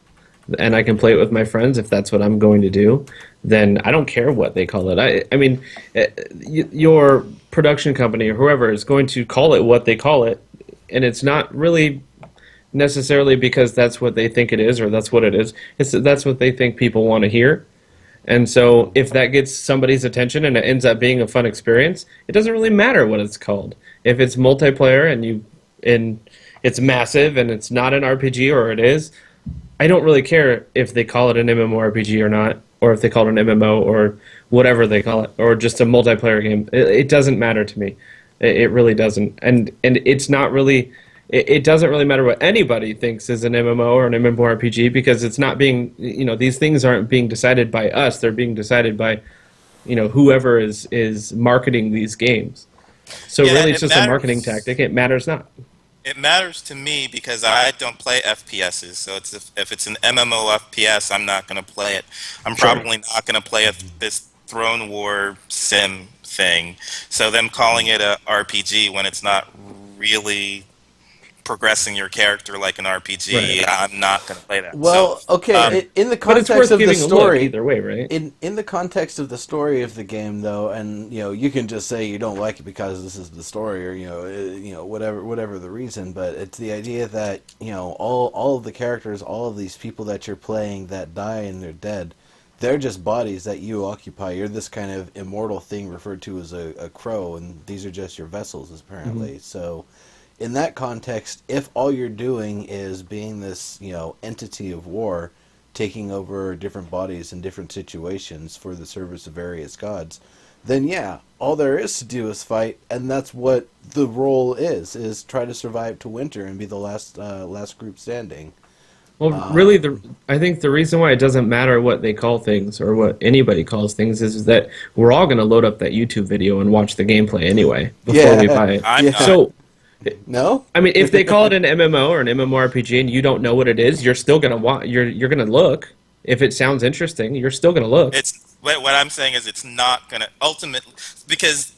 and I can play it with my friends, if that's what I'm going to do, then I don't care what they call it. I mean, your production company or whoever is going to call it what they call it, and it's not really necessarily because that's what they think it is or that's what it is. That's what they think people want to hear. And so if that gets somebody's attention and it ends up being a fun experience, it doesn't really matter what it's called. If it's multiplayer and it's massive and it's not an RPG, or it is, I don't really care if they call it an MMORPG or not, or if they call it an MMO or whatever they call it, or just a multiplayer game. It doesn't matter to me. It really doesn't. And it's not really... It doesn't really matter what anybody thinks is an MMO or an MMORPG, because it's not being, these things aren't being decided by us. They're being decided by, whoever is marketing these games. So Yeah, really, it it's just matters. a marketing tactic. It matters not. It matters to me because I don't play FPSs. So if it's an MMO FPS, I'm not going to play it. I'm Sure. probably not going to play this Throne War sim thing. So them calling it a RPG when it's not really progressing your character like an RPG, Right. I'm not going to play that. Well, So, okay, in the But it's context worth of the giving a look story, either way, right? in the context of the story of the game, though, and you can just say you don't like it because this is the story, or whatever the reason. But it's the idea that all of the characters, all of these people that you're playing that die and they're dead, they're just bodies that you occupy. You're this kind of immortal thing referred to as a crow, and these are just your vessels, apparently. So, in that context, if all you're doing is being this, entity of war, taking over different bodies in different situations for the service of various gods, then yeah, all there is to do is fight, and that's what the role is try to survive to winter and be the last group standing. Well, really, I think the reason why it doesn't matter what they call things or what anybody calls things is that we're all going to load up that YouTube video and watch the gameplay anyway before we buy it. I'm Yeah. not. So, No? I mean, if they call it an MMO or an MMORPG and you don't know what it is, you're still going to you're going to look. If it sounds interesting, you're still going to look. What I'm saying is it's not going to ultimately, because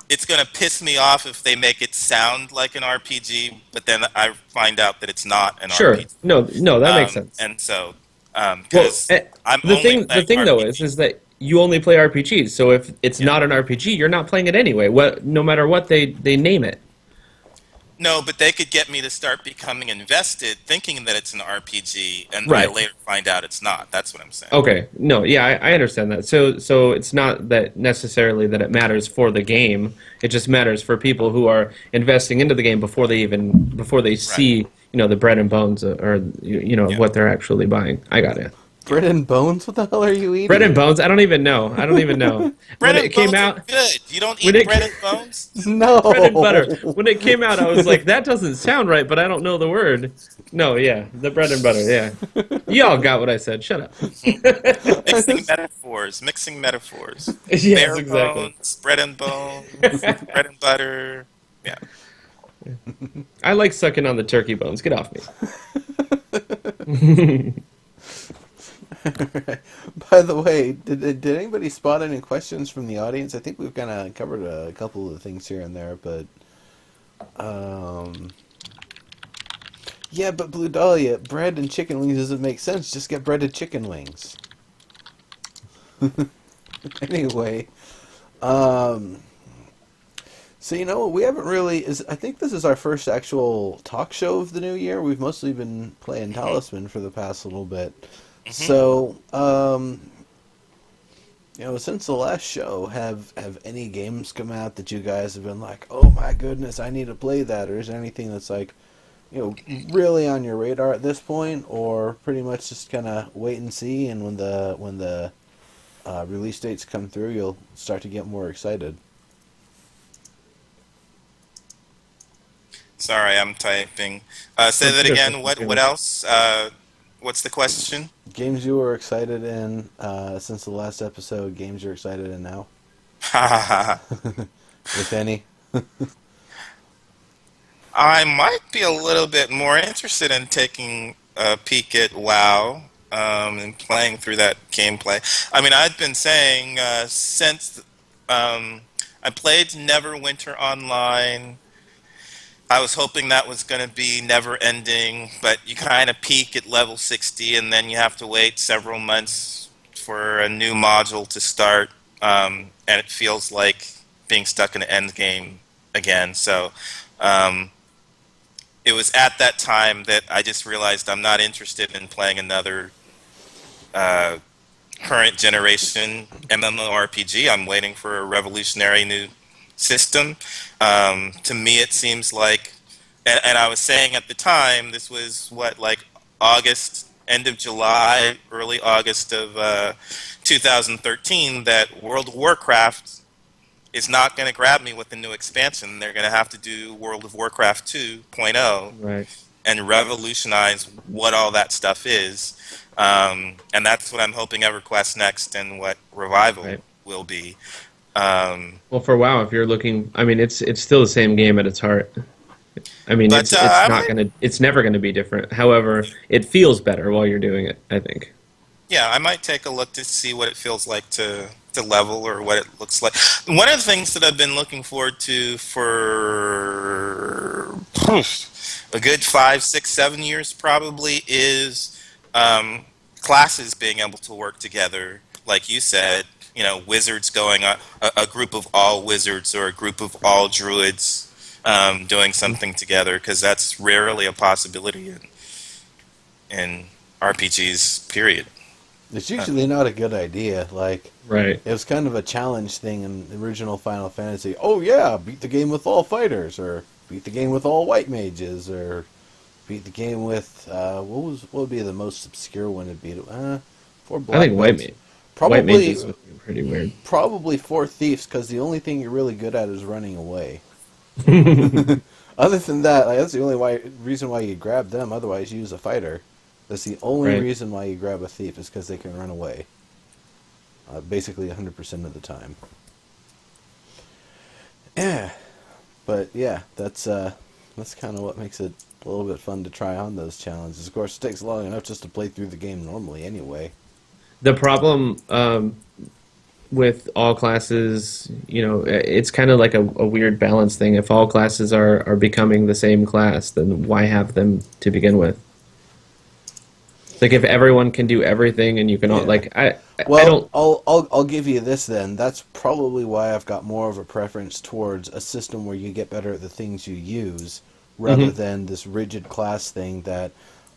it's going to piss me off if they make it sound like an RPG, but then I find out that it's not an Sure. RPG. No, that makes sense. And so, Well, because I'm the only thing playing though RPGs. is that you only play RPGs. So if it's not an RPG, you're not playing it anyway. No matter what they name it. No, but they could get me to start becoming invested, thinking that it's an RPG, and Right. I later find out it's not. That's what I'm saying. Okay. No, yeah, I understand that. So it's not that necessarily that it matters for the game. It just matters for people who are investing into the game before they see, the bread and bones or Yeah. what they're actually buying. I got it. Bread and bones? What the hell are you eating? Bread and bones? I don't even know. Bread When and it came bones out, are good. You don't when eat it- bread and bones? No. bread and butter. When it came out, I was like, that doesn't sound right, but I don't know the word. No, yeah, the bread and butter, yeah. Y'all got what I said. Shut up. Mixing metaphors. Yes, Bare exactly. bones, bread and bones, bread and butter. Yeah. I like sucking on the turkey bones. Get off me. By the way, did anybody spot any questions from the audience? I think we've kind of covered a couple of the things here and there, but Yeah, but Blue Dahlia, bread and chicken wings doesn't make sense. Just get breaded chicken wings. Anyway, um, so you know what? We haven't really. I think this is our first actual talk show of the new year. We've mostly been playing Hmm. Talisman for the past little bit. Hmm. So, since the last show, have any games come out that you guys have been like, oh my goodness, I need to play that, or is there anything that's like, really on your radar at this point, or pretty much just kind of wait and see, and when the release dates come through, you'll start to get more excited. Sorry, I'm typing. Say That's that good. again. What else? What's the question? Games you were excited in since the last episode, games you're excited in now, if any. I might be a little bit more interested in taking a peek at WoW and playing through that gameplay. I mean, I've been saying since I played Neverwinter Online. I was hoping that was going to be never ending, but you kind of peak at level 60 and then you have to wait several months for a new module to start, and it feels like being stuck in an end game again. So it was at that time that I just realized I'm not interested in playing another uh, current generation MMORPG. I'm waiting for a revolutionary new system. To me, it seems like, and I was saying at the time, this was what, like August, end of July, early August of 2013, that World of Warcraft is not going to grab me with the new expansion. They're going to have to do World of Warcraft 2.0 Right. and revolutionize what all that stuff is. And that's what I'm hoping EverQuest next and what Revival Right. will be. Um, Well, for WoW, if you're looking, I mean, it's still the same game at its heart. I mean, but it's I not might, gonna, it's never gonna be different. However, it feels better while you're doing it, I think. yeah, I might take a look to see what it feels like to level or what it looks like. One of the things that I've been looking forward to for a good 5, 6, 7 years probably is classes being able to work together. Like you said, wizards going on a group of all wizards or a group of all druids doing something together because that's rarely a possibility in RPGs. Period. It's usually not a good idea. Like, Right. it was kind of a challenge thing in the original Final Fantasy. Oh yeah, beat the game with all fighters, or beat the game with all white mages, or beat the game with what would be the most obscure one to beat? Four I black think belts. white Probably mages would be pretty weird. probably four thieves, because the only thing you're really good at is running away. Other than that, like, that's the only reason why you grab them. Otherwise, you use a fighter. That's the only Right. reason why you grab a thief, is because they can run away. Basically, 100% of the time. Yeah, but yeah, that's kind of what makes it a little bit fun to try on those challenges. Of course, it takes long enough just to play through the game normally, anyway. The problem with all classes, it's kind of like a weird balance thing. If all classes are becoming the same class, then why have them to begin with? It's like if everyone can do everything and you can all Yeah. like I Well, don't. I'll give you this then. That's probably why I've got more of a preference towards a system where you get better at the things you use, rather Mhm. than this rigid class thing that,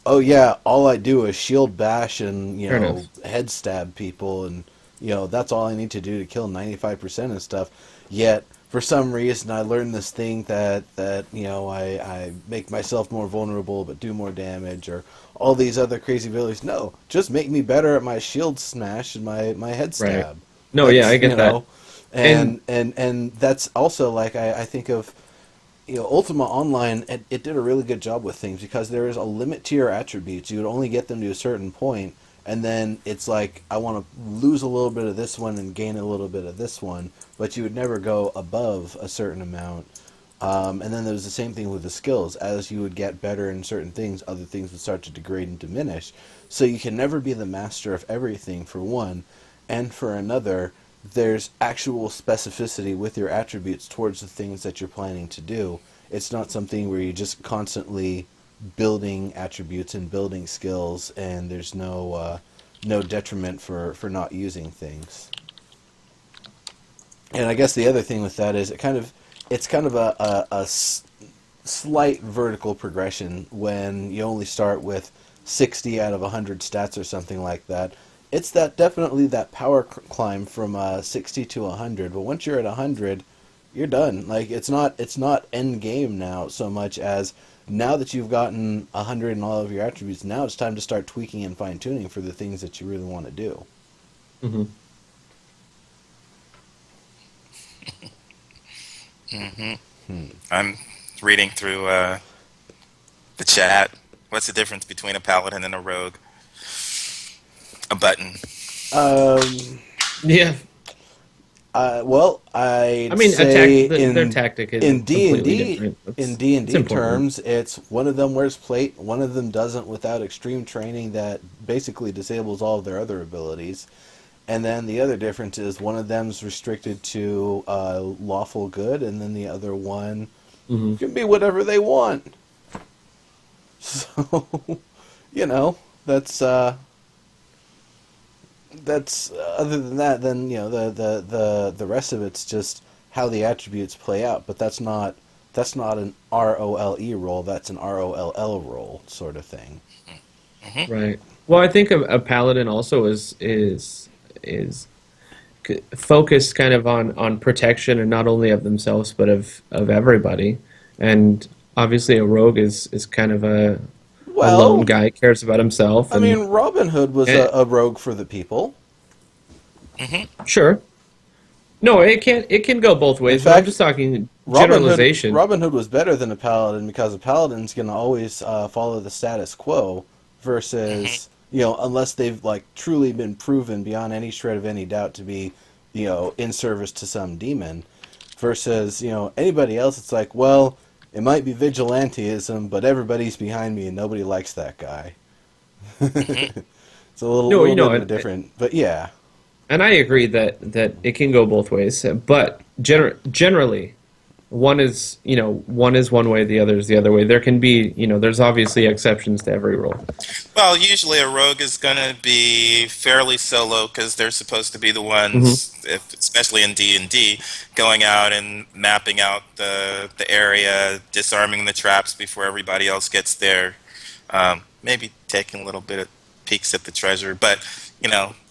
oh yeah, all I do is shield bash and Fair enough. head stab people, and that's all I need to do to kill 95% of stuff. Yet for some reason I learned this thing that I make myself more vulnerable but do more damage, or all these other crazy abilities. No, just make me better at my shield smash and my head Right. stab. No, yeah, That's I get that. And and that's also like I think of Ultima Online. It did a really good job with things, because there is a limit to your attributes. You would only get them to a certain point, and then it's like, I want to lose a little bit of this one and gain a little bit of this one, but you would never go above a certain amount. And then there was the same thing with the skills. As you would get better in certain things, other things would start to degrade and diminish. So you can never be the master of everything, for one, and for another, there's actual specificity with your attributes towards the things that you're planning to do. It's not something where you just constantly building attributes and building skills, and there's no detriment for not using things. And I guess the other thing with that is it's kind of a slight vertical progression when you only start with 60 out of 100 stats or something like that. It's definitely that power climb from 60 to 100, but once you're at 100, you're done. Like it's not end game now so much as now that you've gotten 100 in all of your attributes. Now it's time to start tweaking and fine tuning for the things that you really want to do. Mm-hmm. I'm reading through the chat. What's the difference between a paladin and a rogue? A button. Yeah. Well, I mean, say their tactic is in completely D&D different. in D&D it's important. terms, it's one of them wears plate, one of them doesn't without extreme training that basically disables all of their other abilities. And then the other difference is one of them's restricted to lawful good, and then the other one can be whatever they want. So, that's other than that, then the rest of it's just how the attributes play out. But that's not an ROLE role. That's an ROLL role sort of thing. Right. Well, I think a paladin also is focused kind of on protection, and not only of themselves but of everybody. And obviously, a rogue is kind of a lone guy, cares about himself. I mean, Robin Hood was a rogue for the people. Sure. No, it can go both ways. In fact, I'm just talking generalization. Robin Hood was better than a paladin because a paladin's going to always follow the status quo versus, unless they've truly been proven beyond any shred of any doubt to be, in service to some demon, versus, anybody else. It's like, well, it might be vigilantism, but everybody's behind me and nobody likes that guy. It's a little bit of a different, but yeah. And I agree that it can go both ways, but generally, one is one way, the other is the other way. There can be, there's obviously exceptions to every rule. Well, usually a rogue is going to be fairly solo because they're supposed to be the ones, especially in D&D, going out and mapping out the area, disarming the traps before everybody else gets there, maybe taking a little bit of peeks at the treasure, but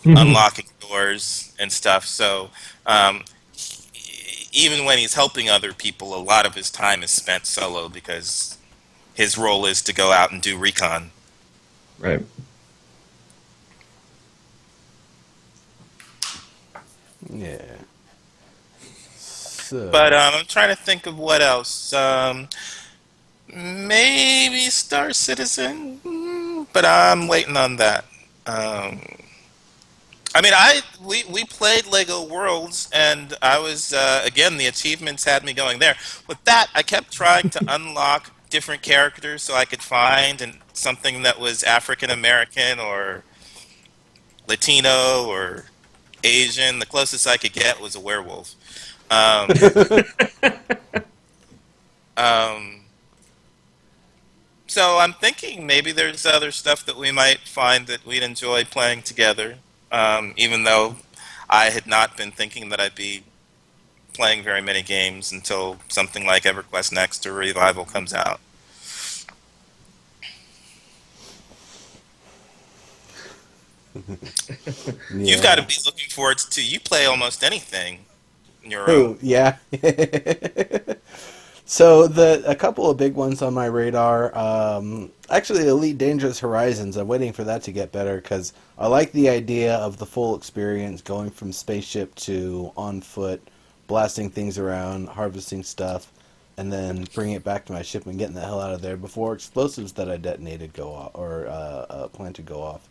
unlocking doors and stuff. So even when he's helping other people, a lot of his time is spent solo because his role is to go out and do recon. Right. Yeah. So. But I'm trying to think of what else. Maybe Star Citizen, but I'm waiting on that. I mean, we played Lego Worlds, and I was again, the achievements had me going there. With that, I kept trying to unlock different characters so I could find something that was African American or Latino or Asian. The closest I could get was a werewolf. So I'm thinking maybe there's other stuff that we might find that we'd enjoy playing together. Even though I had not been thinking that I'd be playing very many games until something like EverQuest Next or Revival comes out. You've got to be looking forward to. You play almost anything in your own. Yeah. So a couple of big ones on my radar. Actually, Elite Dangerous Horizons. I'm waiting for that to get better because I like the idea of the full experience, going from spaceship to on foot, blasting things around, harvesting stuff, and then bringing it back to my ship and getting the hell out of there before explosives that I detonated go off or planted go off.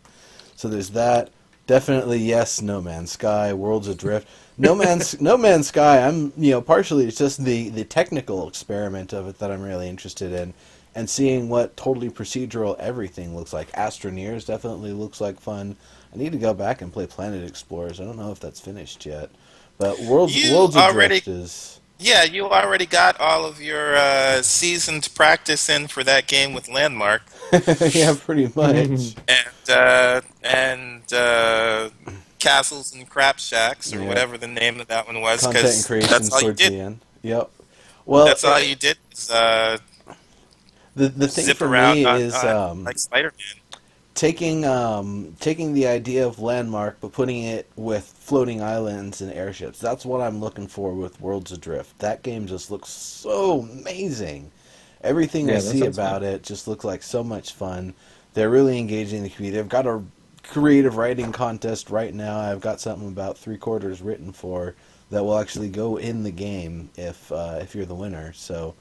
So there's that. Definitely yes. No Man's Sky, Worlds Adrift. No Man's Sky. I'm partially it's just the technical experiment of it that I'm really interested in, and seeing what totally procedural everything looks like. Astroneers definitely looks like fun. I need to go back and play Planet Explorers. I don't know if that's finished yet, but Worlds Adrift is. Yeah, you already got all of your seasoned practice in for that game with Landmark, Yeah, pretty much. and Castles and Crap Shacks or Yep. whatever the name of that one was, Content and because creation that's all you towards did. the end. Yep. Well, That's all you did was the thing zip for around me on, is like Spider-Man. taking the idea of Landmark but putting it with floating islands and airships. That's what I'm looking for with Worlds Adrift. That game just looks so amazing. Everything I Yeah, that see sounds fun. about it just looks like so much fun. They're really engaging the community. They've got a creative writing contest right now. I've got something about 3/4 written for that will actually go in the game if you're the winner. So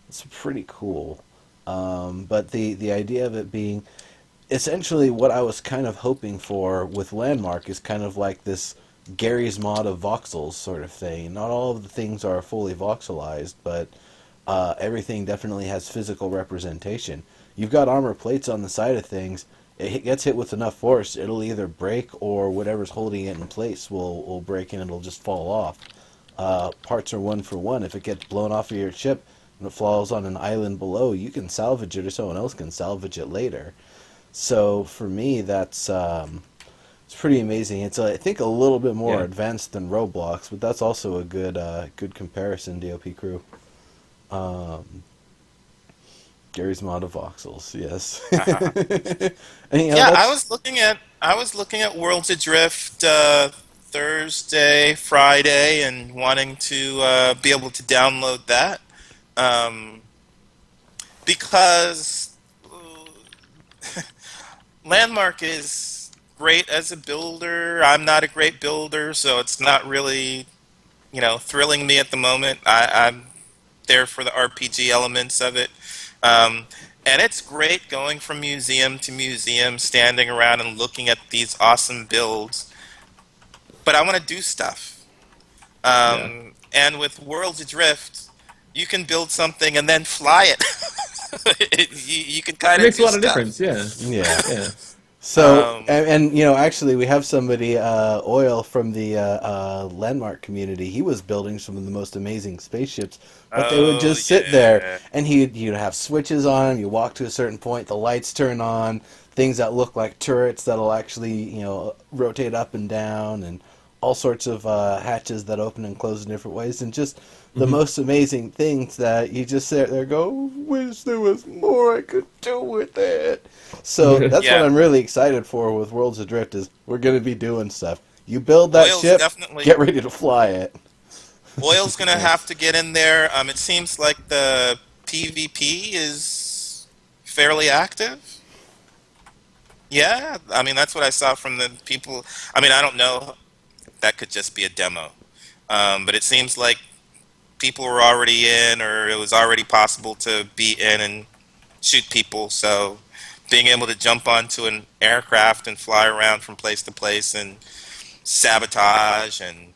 it's pretty cool. But the idea of it being essentially what I was kind of hoping for with Landmark is kind of like this Gary's mod of voxels sort of thing. Not all of the things are fully voxelized, but everything definitely has physical representation. You've got armor plates on the side of things. It gets hit with enough force, it'll either break or whatever's holding it in place will break and it'll just fall off. Parts are one for one. If it gets blown off of your ship and it falls on an island below, you can salvage it or someone else can salvage it later. So for me, that's it's pretty amazing. It's I think a little bit more Yeah. advanced than Roblox, but that's also a good comparison. DOP crew. Um, Gary's mod of voxels, yes. Uh-huh. And Yeah, that's I was looking at Worlds Adrift Thursday, Friday, and wanting to be able to download that um, because Landmark is great as a builder. I'm not a great builder, so it's not really, thrilling me at the moment. I'm there for the RPG elements of it. Um, and it's great going from museum to museum, standing around and looking at these awesome builds. But I want to do stuff. Yeah. And with Worlds Adrift, you can build something and then fly it. You can It kind of makes a do lot of stuff. difference. Yeah. yeah. Yeah. So Um, actually we have somebody Oil from the Landmark community. He was building some of the most amazing spaceships, but they would oh, just sit there yeah. and you'd have switches on them. You walk to a certain point, the lights turn on. Things that look like turrets that'll actually rotate up and down, and all sorts of hatches that open and close in different ways, and just the Hmm. most amazing things that you just sit there and go, wish there was more I could do with it. So that's what Yeah. I'm really excited for with Worlds Adrift is we're going to be doing stuff. You build that Oil's ship, definitely get ready to fly it. Oil's gonna Yes. have to get in there. It seems like the PvP is fairly active. Yeah, I mean that's what I saw from the people. I mean I don't know. That could just be a demo, but it seems like people were already in, or it was already possible to be in and shoot people. So being able to jump onto an aircraft and fly around from place to place and sabotage and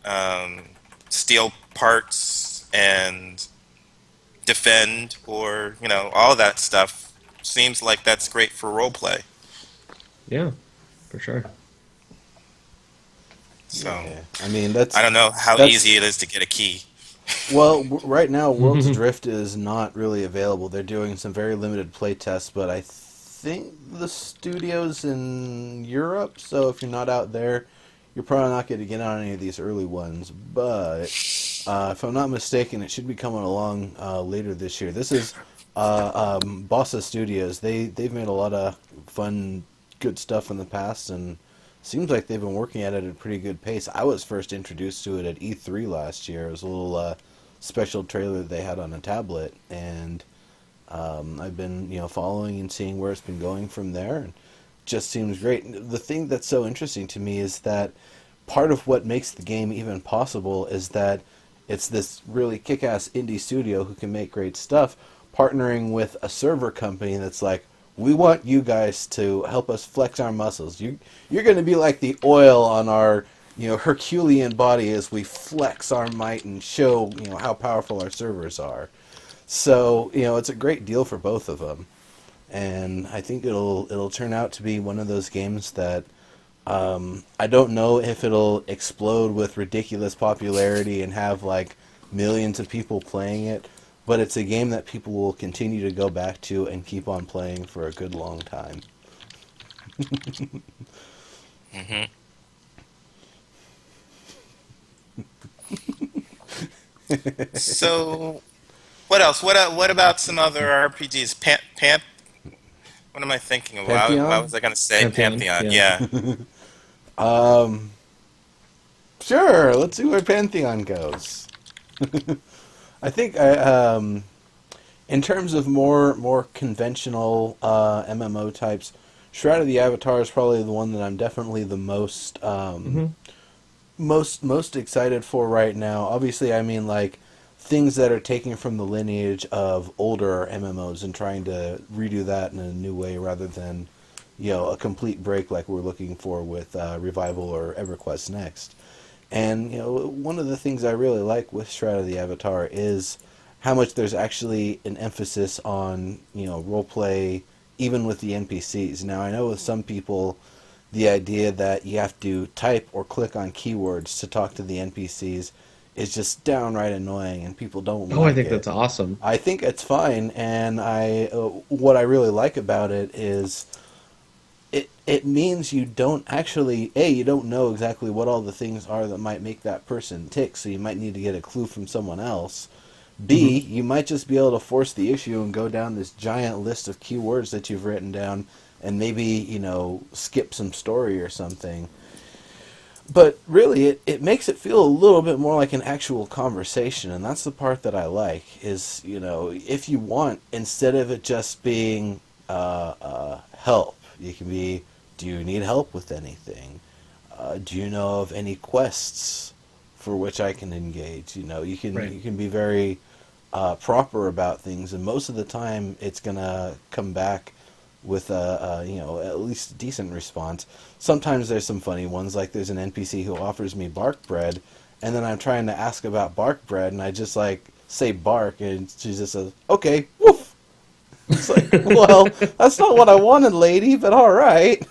um, steal parts and defend, or all of that stuff seems like that's great for role play. Yeah. For sure. So Yeah. I mean, I don't know how that's easy it is to get a key. well, right now Worlds Adrift is not really available. They're doing some very limited play tests, but I think the studio's in Europe, so if you're not out there, you're probably not going to get on any of these early ones. But if I'm not mistaken, it should be coming along later this year. This is Bossa Studios. They've made a lot of fun, good stuff in the past, and seems like they've been working at it at a pretty good pace. I was first introduced to it at E3 last year. It was a little special trailer that they had on a tablet, and I've been following and seeing where it's been going from there, and just seems great. The thing that's so interesting to me is that part of what makes the game even possible is that it's this really kick-ass indie studio who can make great stuff, partnering with a server company that's like, we want you guys to help us flex our muscles. You're going to be like the oil on our Herculean body as we flex our might and show how powerful our servers are. So it's a great deal for both of them, and I think it'll turn out to be one of those games that I don't know if it'll explode with ridiculous popularity and have like millions of people playing it, but it's a game that people will continue to go back to and keep on playing for a good long time. Hmm. So, what else? What about some other RPGs? What am I thinking of? Why Pantheon? was I going to say Pantheon, Pantheon? yeah. Yeah. Um, sure. Let's see where Pantheon goes. I think in terms of more conventional MMO types, Shroud of the Avatar is probably the one that I'm definitely the most Hmm. most excited for right now. Obviously, I mean like things that are taken from the lineage of older MMOs and trying to redo that in a new way rather than a complete break like we're looking for with Revival or EverQuest Next. And one of the things I really like with Shroud of the Avatar is how much there's actually an emphasis on role play, even with the NPCs. Now I know with some people, the idea that you have to type or click on keywords to talk to the NPCs is just downright annoying, and people don't Oh, I like think it. that's awesome. I think it's fine, and I what I really like about it is it means you don't actually you don't know exactly what all the things are that might make that person tick, so you might need to get a clue from someone else. B, Hmm. you might just be able to force the issue and go down this giant list of keywords that you've written down and maybe, skip some story or something. But really, it makes it feel a little bit more like an actual conversation, and that's the part that I like, is, if you want, instead of it just being help, you can be, do you need help with anything? Do you know of any quests for which I can engage? Right. You can be very proper about things, and most of the time it's gonna come back with a at least a decent response. Sometimes there's some funny ones, like there's an NPC who offers me bark bread, and then I'm trying to ask about bark bread, and I just like say bark, and she just says, "Okay, woof." It's like, well, that's not what I wanted, lady, but all right.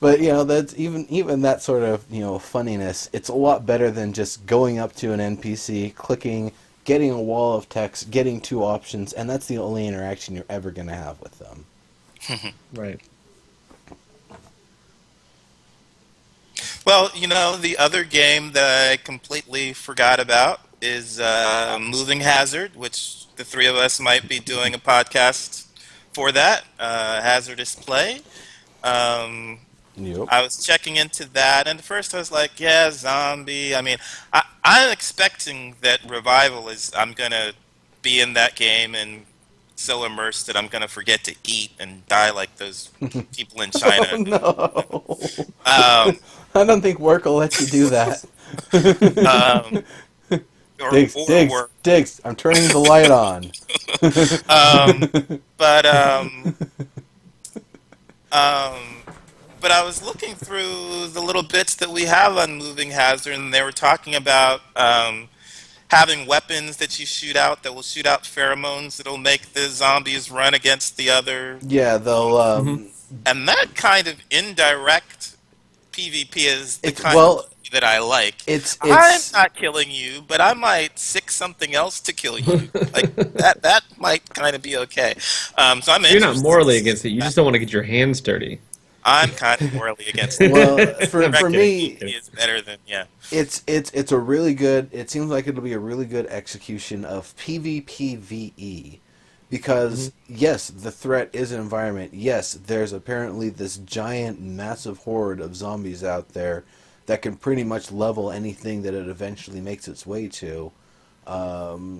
But that's even that sort of funniness. It's a lot better than just going up to an NPC, clicking, getting a wall of text, getting two options, and that's the only interaction you're ever going to have with them. Right. Well, the other game that I completely forgot about is Moving Hazard, which the three of us might be doing a podcast for that. Hazardous Play. Um, Yep. I was checking into that, and at first I was like, yeah, zombie. I mean, I'm expecting that Revival is, I'm going to be in that game and so immersed that I'm going to forget to eat and die like those people in Oh China. no! Um, I don't think work will let you do that. um, Diggs, or Diggs, work. Diggs! I'm turning the light on. Um, but um, but I was looking through the little bits that we have on Moving Hazard, and they were talking about having weapons that you shoot out that will shoot out pheromones that'll make the zombies run against the other. Yeah, they'll. Hmm. And that kind of indirect PvP is the It's kind well, of that I like. I'm it's not killing you, but I might sick something else to kill you. Like that might kind of be okay. So I'm So you're not interested to morally see against it. You that. just don't want to get your hands dirty. I'm kind of morally against it. well I'm for kidding. me. PvP is better than yeah. It's a really good. It seems like it'll be a really good execution of PvPvE, because yes, the threat is an environment. Yes, there's apparently this giant, massive horde of zombies out there that can pretty much level anything that it eventually makes its way to.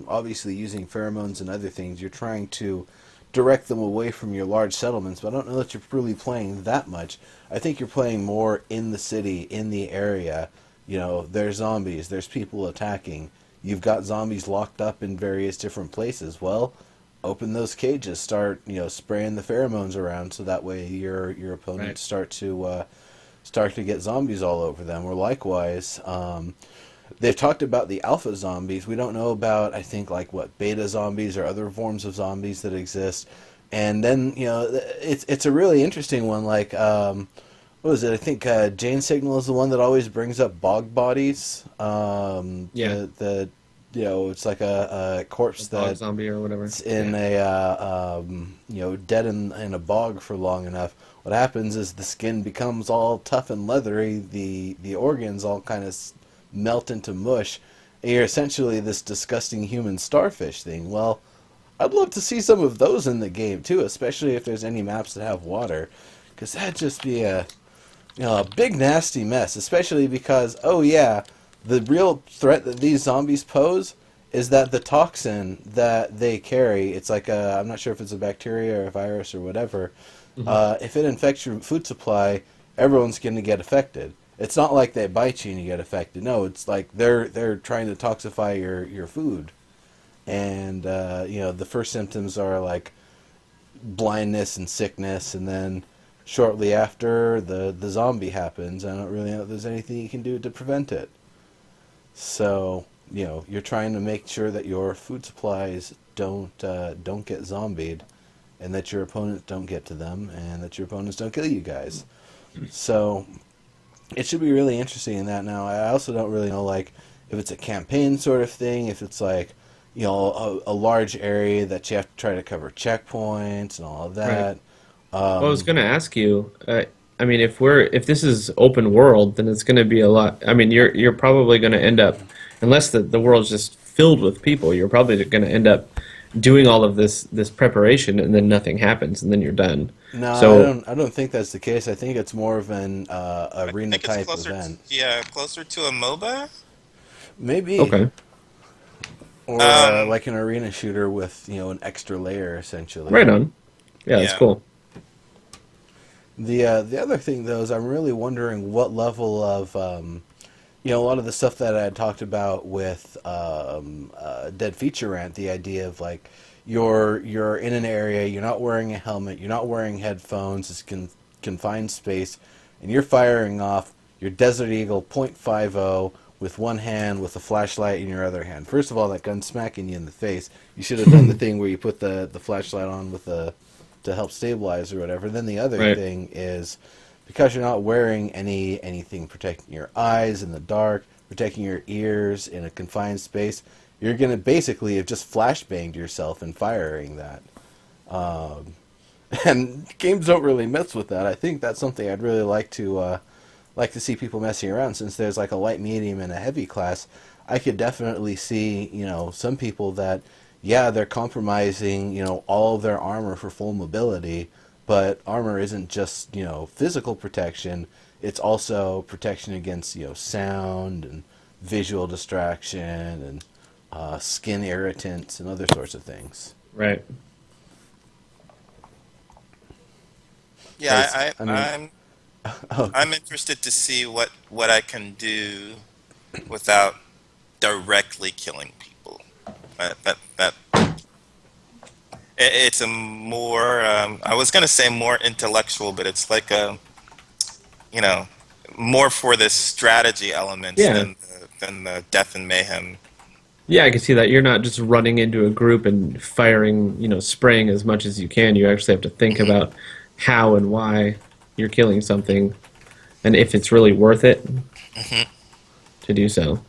Obviously, using pheromones and other things, you're trying to direct them away from your large settlements, but I don't know that you're really playing that much. I think you're playing more in the city, in the area. There's zombies, there's people attacking. You've got zombies locked up in various different places. Well, open those cages, start, spraying the pheromones around, so that way your opponents start to get zombies all over them. Or likewise, they've talked about the alpha zombies. We don't know about, I think, like what beta zombies or other forms of zombies that exist. And then it's a really interesting one. Like what was it? I think Jane Signal is the one that always brings up bog bodies. Yeah, The it's like a corpse dog that zombie or whatever. it's in Yeah, dead in a bog for long enough. What happens is the skin becomes all tough and leathery. The organs all kind of melt into mush. And you're essentially this disgusting human starfish thing. Well, I'd love to see some of those in the game too, especially if there's any maps that have water, because that'd just be a big nasty mess. Especially because, oh yeah, the real threat that these zombies pose is that the toxin that they carry, it's like I'm not sure if it's a bacteria or a virus or whatever. If it infects your food supply, everyone's going to get affected. It's not like they bite you and you get affected. No, it's like they're trying to toxify your food, and the first symptoms are like blindness and sickness, and then shortly after the zombie happens. I don't really know if there's anything you can do to prevent it. So you're trying to make sure that your food supplies don't get zombied, and that your opponents don't get to them, and that your opponents don't kill you guys. So it should be really interesting in that. Now, I also don't really know, like, if it's a campaign sort of thing, if it's like, a large area that you have to try to cover checkpoints and all of right. that. Well, I was Um, going to ask you. I mean, if this is open world, then it's going to be a lot. I mean, you're probably going to end up, unless the world's just filled with people, you're probably going to end up doing all of this preparation, and then nothing happens, and then you're done. no, I So, don't. I don't think that's the case. I think it's more of an I arena think it's type closer, event, closer to a MOBA. maybe, okay, or Um, like an arena shooter with an extra layer, essentially. right on. Yeah, that's yeah. cool. The other thing though is I'm really wondering what level of a lot of the stuff that I had talked about with Dead Feature Rant, the idea of like you're in an area, you're not wearing a helmet, you're not wearing headphones, it's confined space, and you're firing off your Desert Eagle .50 with one hand with a flashlight in your other hand. First of all, that gun's smacking you in the face. You should have done the thing where you put the flashlight on with the to help stabilize or whatever. Then the other Right. thing is because you're not wearing anything protecting your eyes in the dark, protecting your ears in a confined space, you're gonna basically have just flashbanged yourself in firing that. Um, and games don't really mess with that. I think that's something I'd really like to see people messing around. Since there's like a light, medium, and a heavy class, I could definitely see some people that they're compromising all of their armor for full mobility, but armor isn't just physical protection. It's also protection against sound and visual distraction and skin irritants and other sorts of things. Right. Yeah, I mean, oh, I'm interested to see what I can do without directly killing people. That it's a more I was gonna say more intellectual, but it's like a you know more for the strategy elements Yeah. than the death and mayhem. Yeah, I can see that. You're not just running into a group and firing, spraying as much as you can. You actually have to think about how and why you're killing something, and if it's really worth it to do so.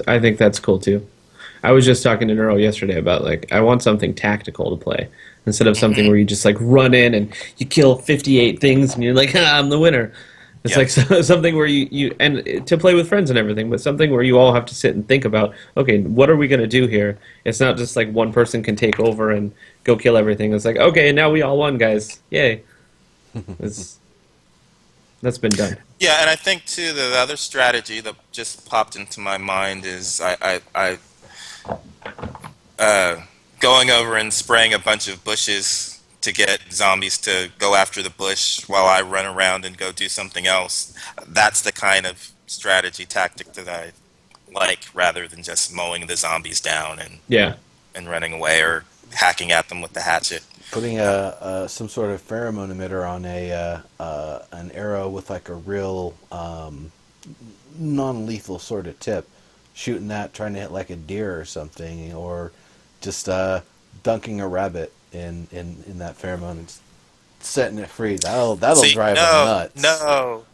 I think that's cool too. I was just talking to Neuro yesterday about like I want something tactical to play instead of something where you just like run in and you kill 58 things and you're like, I'm the winner. It's Yeah. like something where you and to play with friends and everything, but something where you all have to sit and think about, okay, what are we going to do here? It's not just like one person can take over and go kill everything. It's like, okay, now we all won, guys. Yay. It's that's been done. Yeah, and I think too the other strategy that just popped into my mind is going over and spraying a bunch of bushes to get zombies to go after the bush while I run around and go do something else. That's the kind of strategy tactic that I like, rather than just mowing the zombies down Yeah. and running away or hacking at them with the hatchet. putting some sort of pheromone emitter on an arrow with like a real non-lethal sort of tip, shooting that, trying to hit like a deer or something, or just dunking a rabbit in that pheromone. It's setting it free. That'll See, drive them no, nuts. no.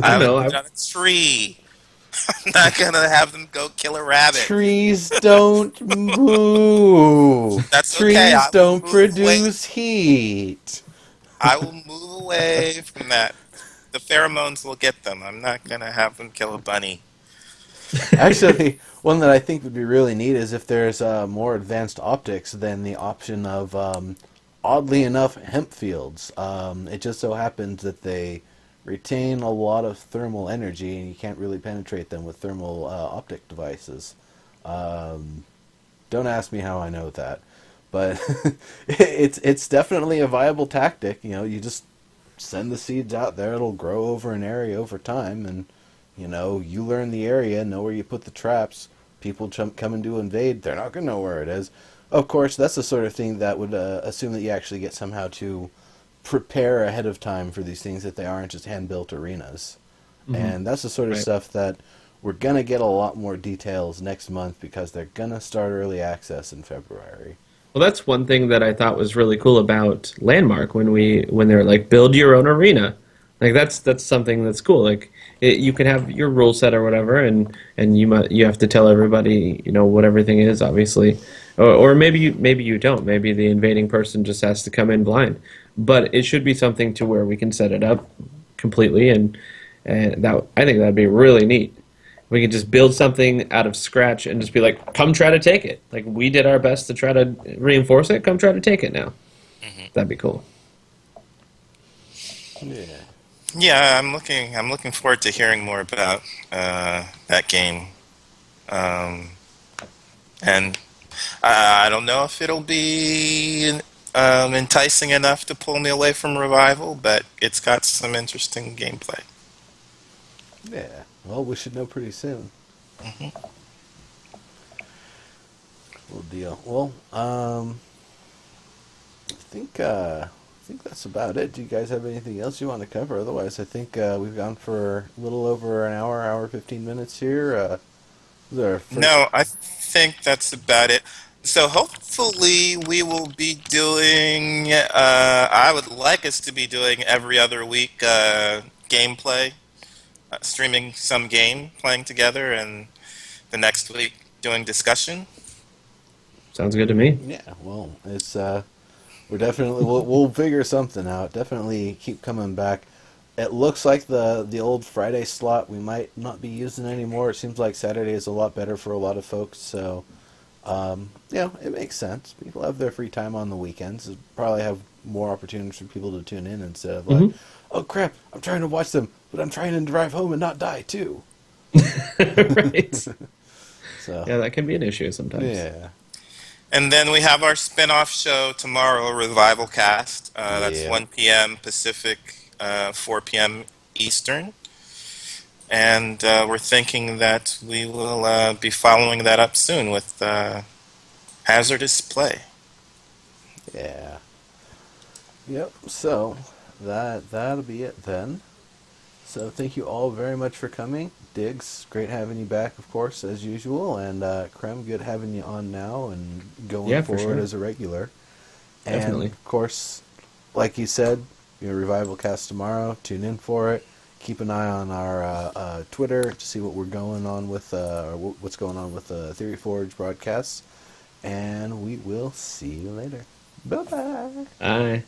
I I would know. put it on a tree. I'm not gonna have them go kill a rabbit. Trees don't move. That's okay. Trees I will don't move away. produce heat. I will move away from that. The pheromones will get them. I'm not gonna have them kill a bunny. Actually, one that I think would be really neat is if there's more advanced optics than the option of, oddly enough, hemp fields. It just so happens that they retain a lot of thermal energy, and you can't really penetrate them with thermal optic devices. Don't ask me how I know that, but it's definitely a viable tactic. You know, you just send the seeds out there; it'll grow over an area over time, and you learn the area, know where you put the traps. People coming to invade, they're not gonna know where it is. Of course, that's the sort of thing that would assume that you actually get somehow to prepare ahead of time for these things, that they aren't just hand-built arenas. And that's the sort of Right. stuff that we're going to get a lot more details next month, because they're going to start early access in February. Well, that's one thing that I thought was really cool about Landmark when they were like build your own arena. Like that's something that's cool. Like you can have your rule set or whatever, and you have to tell everybody what everything is, obviously, or maybe you don't. Maybe the invading person just has to come in blind. But it should be something to where we can set it up completely, and that I think that'd be really neat. We could just build something out of scratch and just be like, come try to take it. Like we did our best to try to reinforce it. Come try to take it now. That'd be cool. Yeah. Yeah, I'm looking forward to hearing more about that game. Um, and I don't know if it'll be enticing enough to pull me away from Revival, but it's got some interesting gameplay. Yeah. Well, we should know pretty soon. Cool deal. Well, I think that's about it. Do you guys have anything else you want to cover? Otherwise, I think we've gone for a little over an hour 15 minutes here. This is our first. No, I think that's about it. So hopefully we will be doing. I would like us to be doing every other week gameplay, streaming some game, playing together, and the next week doing discussion. Sounds good to me. Yeah. Well, it's we're definitely we'll figure something out. Definitely keep coming back. It looks like the old Friday slot we might not be using anymore. It seems like Saturday is a lot better for a lot of folks. So, it makes sense. People have their free time on the weekends. Probably have more opportunities for people to tune in instead of like, oh crap, I'm trying to watch them, but I'm trying to drive home and not die too. Right. So Yeah, that can be an issue sometimes. yeah, And then we have our spin-off show tomorrow, Revival Cast. That's Yeah. 1 p.m. Pacific, 4 p.m. Eastern. And we're thinking that we will be following that up soon with Hazardous Play. yeah, yep. So that'll be it then. So thank you all very much for coming. Diggs, great having you back, of course, as usual. And Krem, good having you on now and going Yeah, for forward sure. as a regular. Definitely. And of course, like you said, your Revival Cast tomorrow. Tune in for it. Keep an eye on our Twitter to see what we're going on with, or what's going on with the Theory Forge broadcasts. And we will see you later. Bye bye. Aye.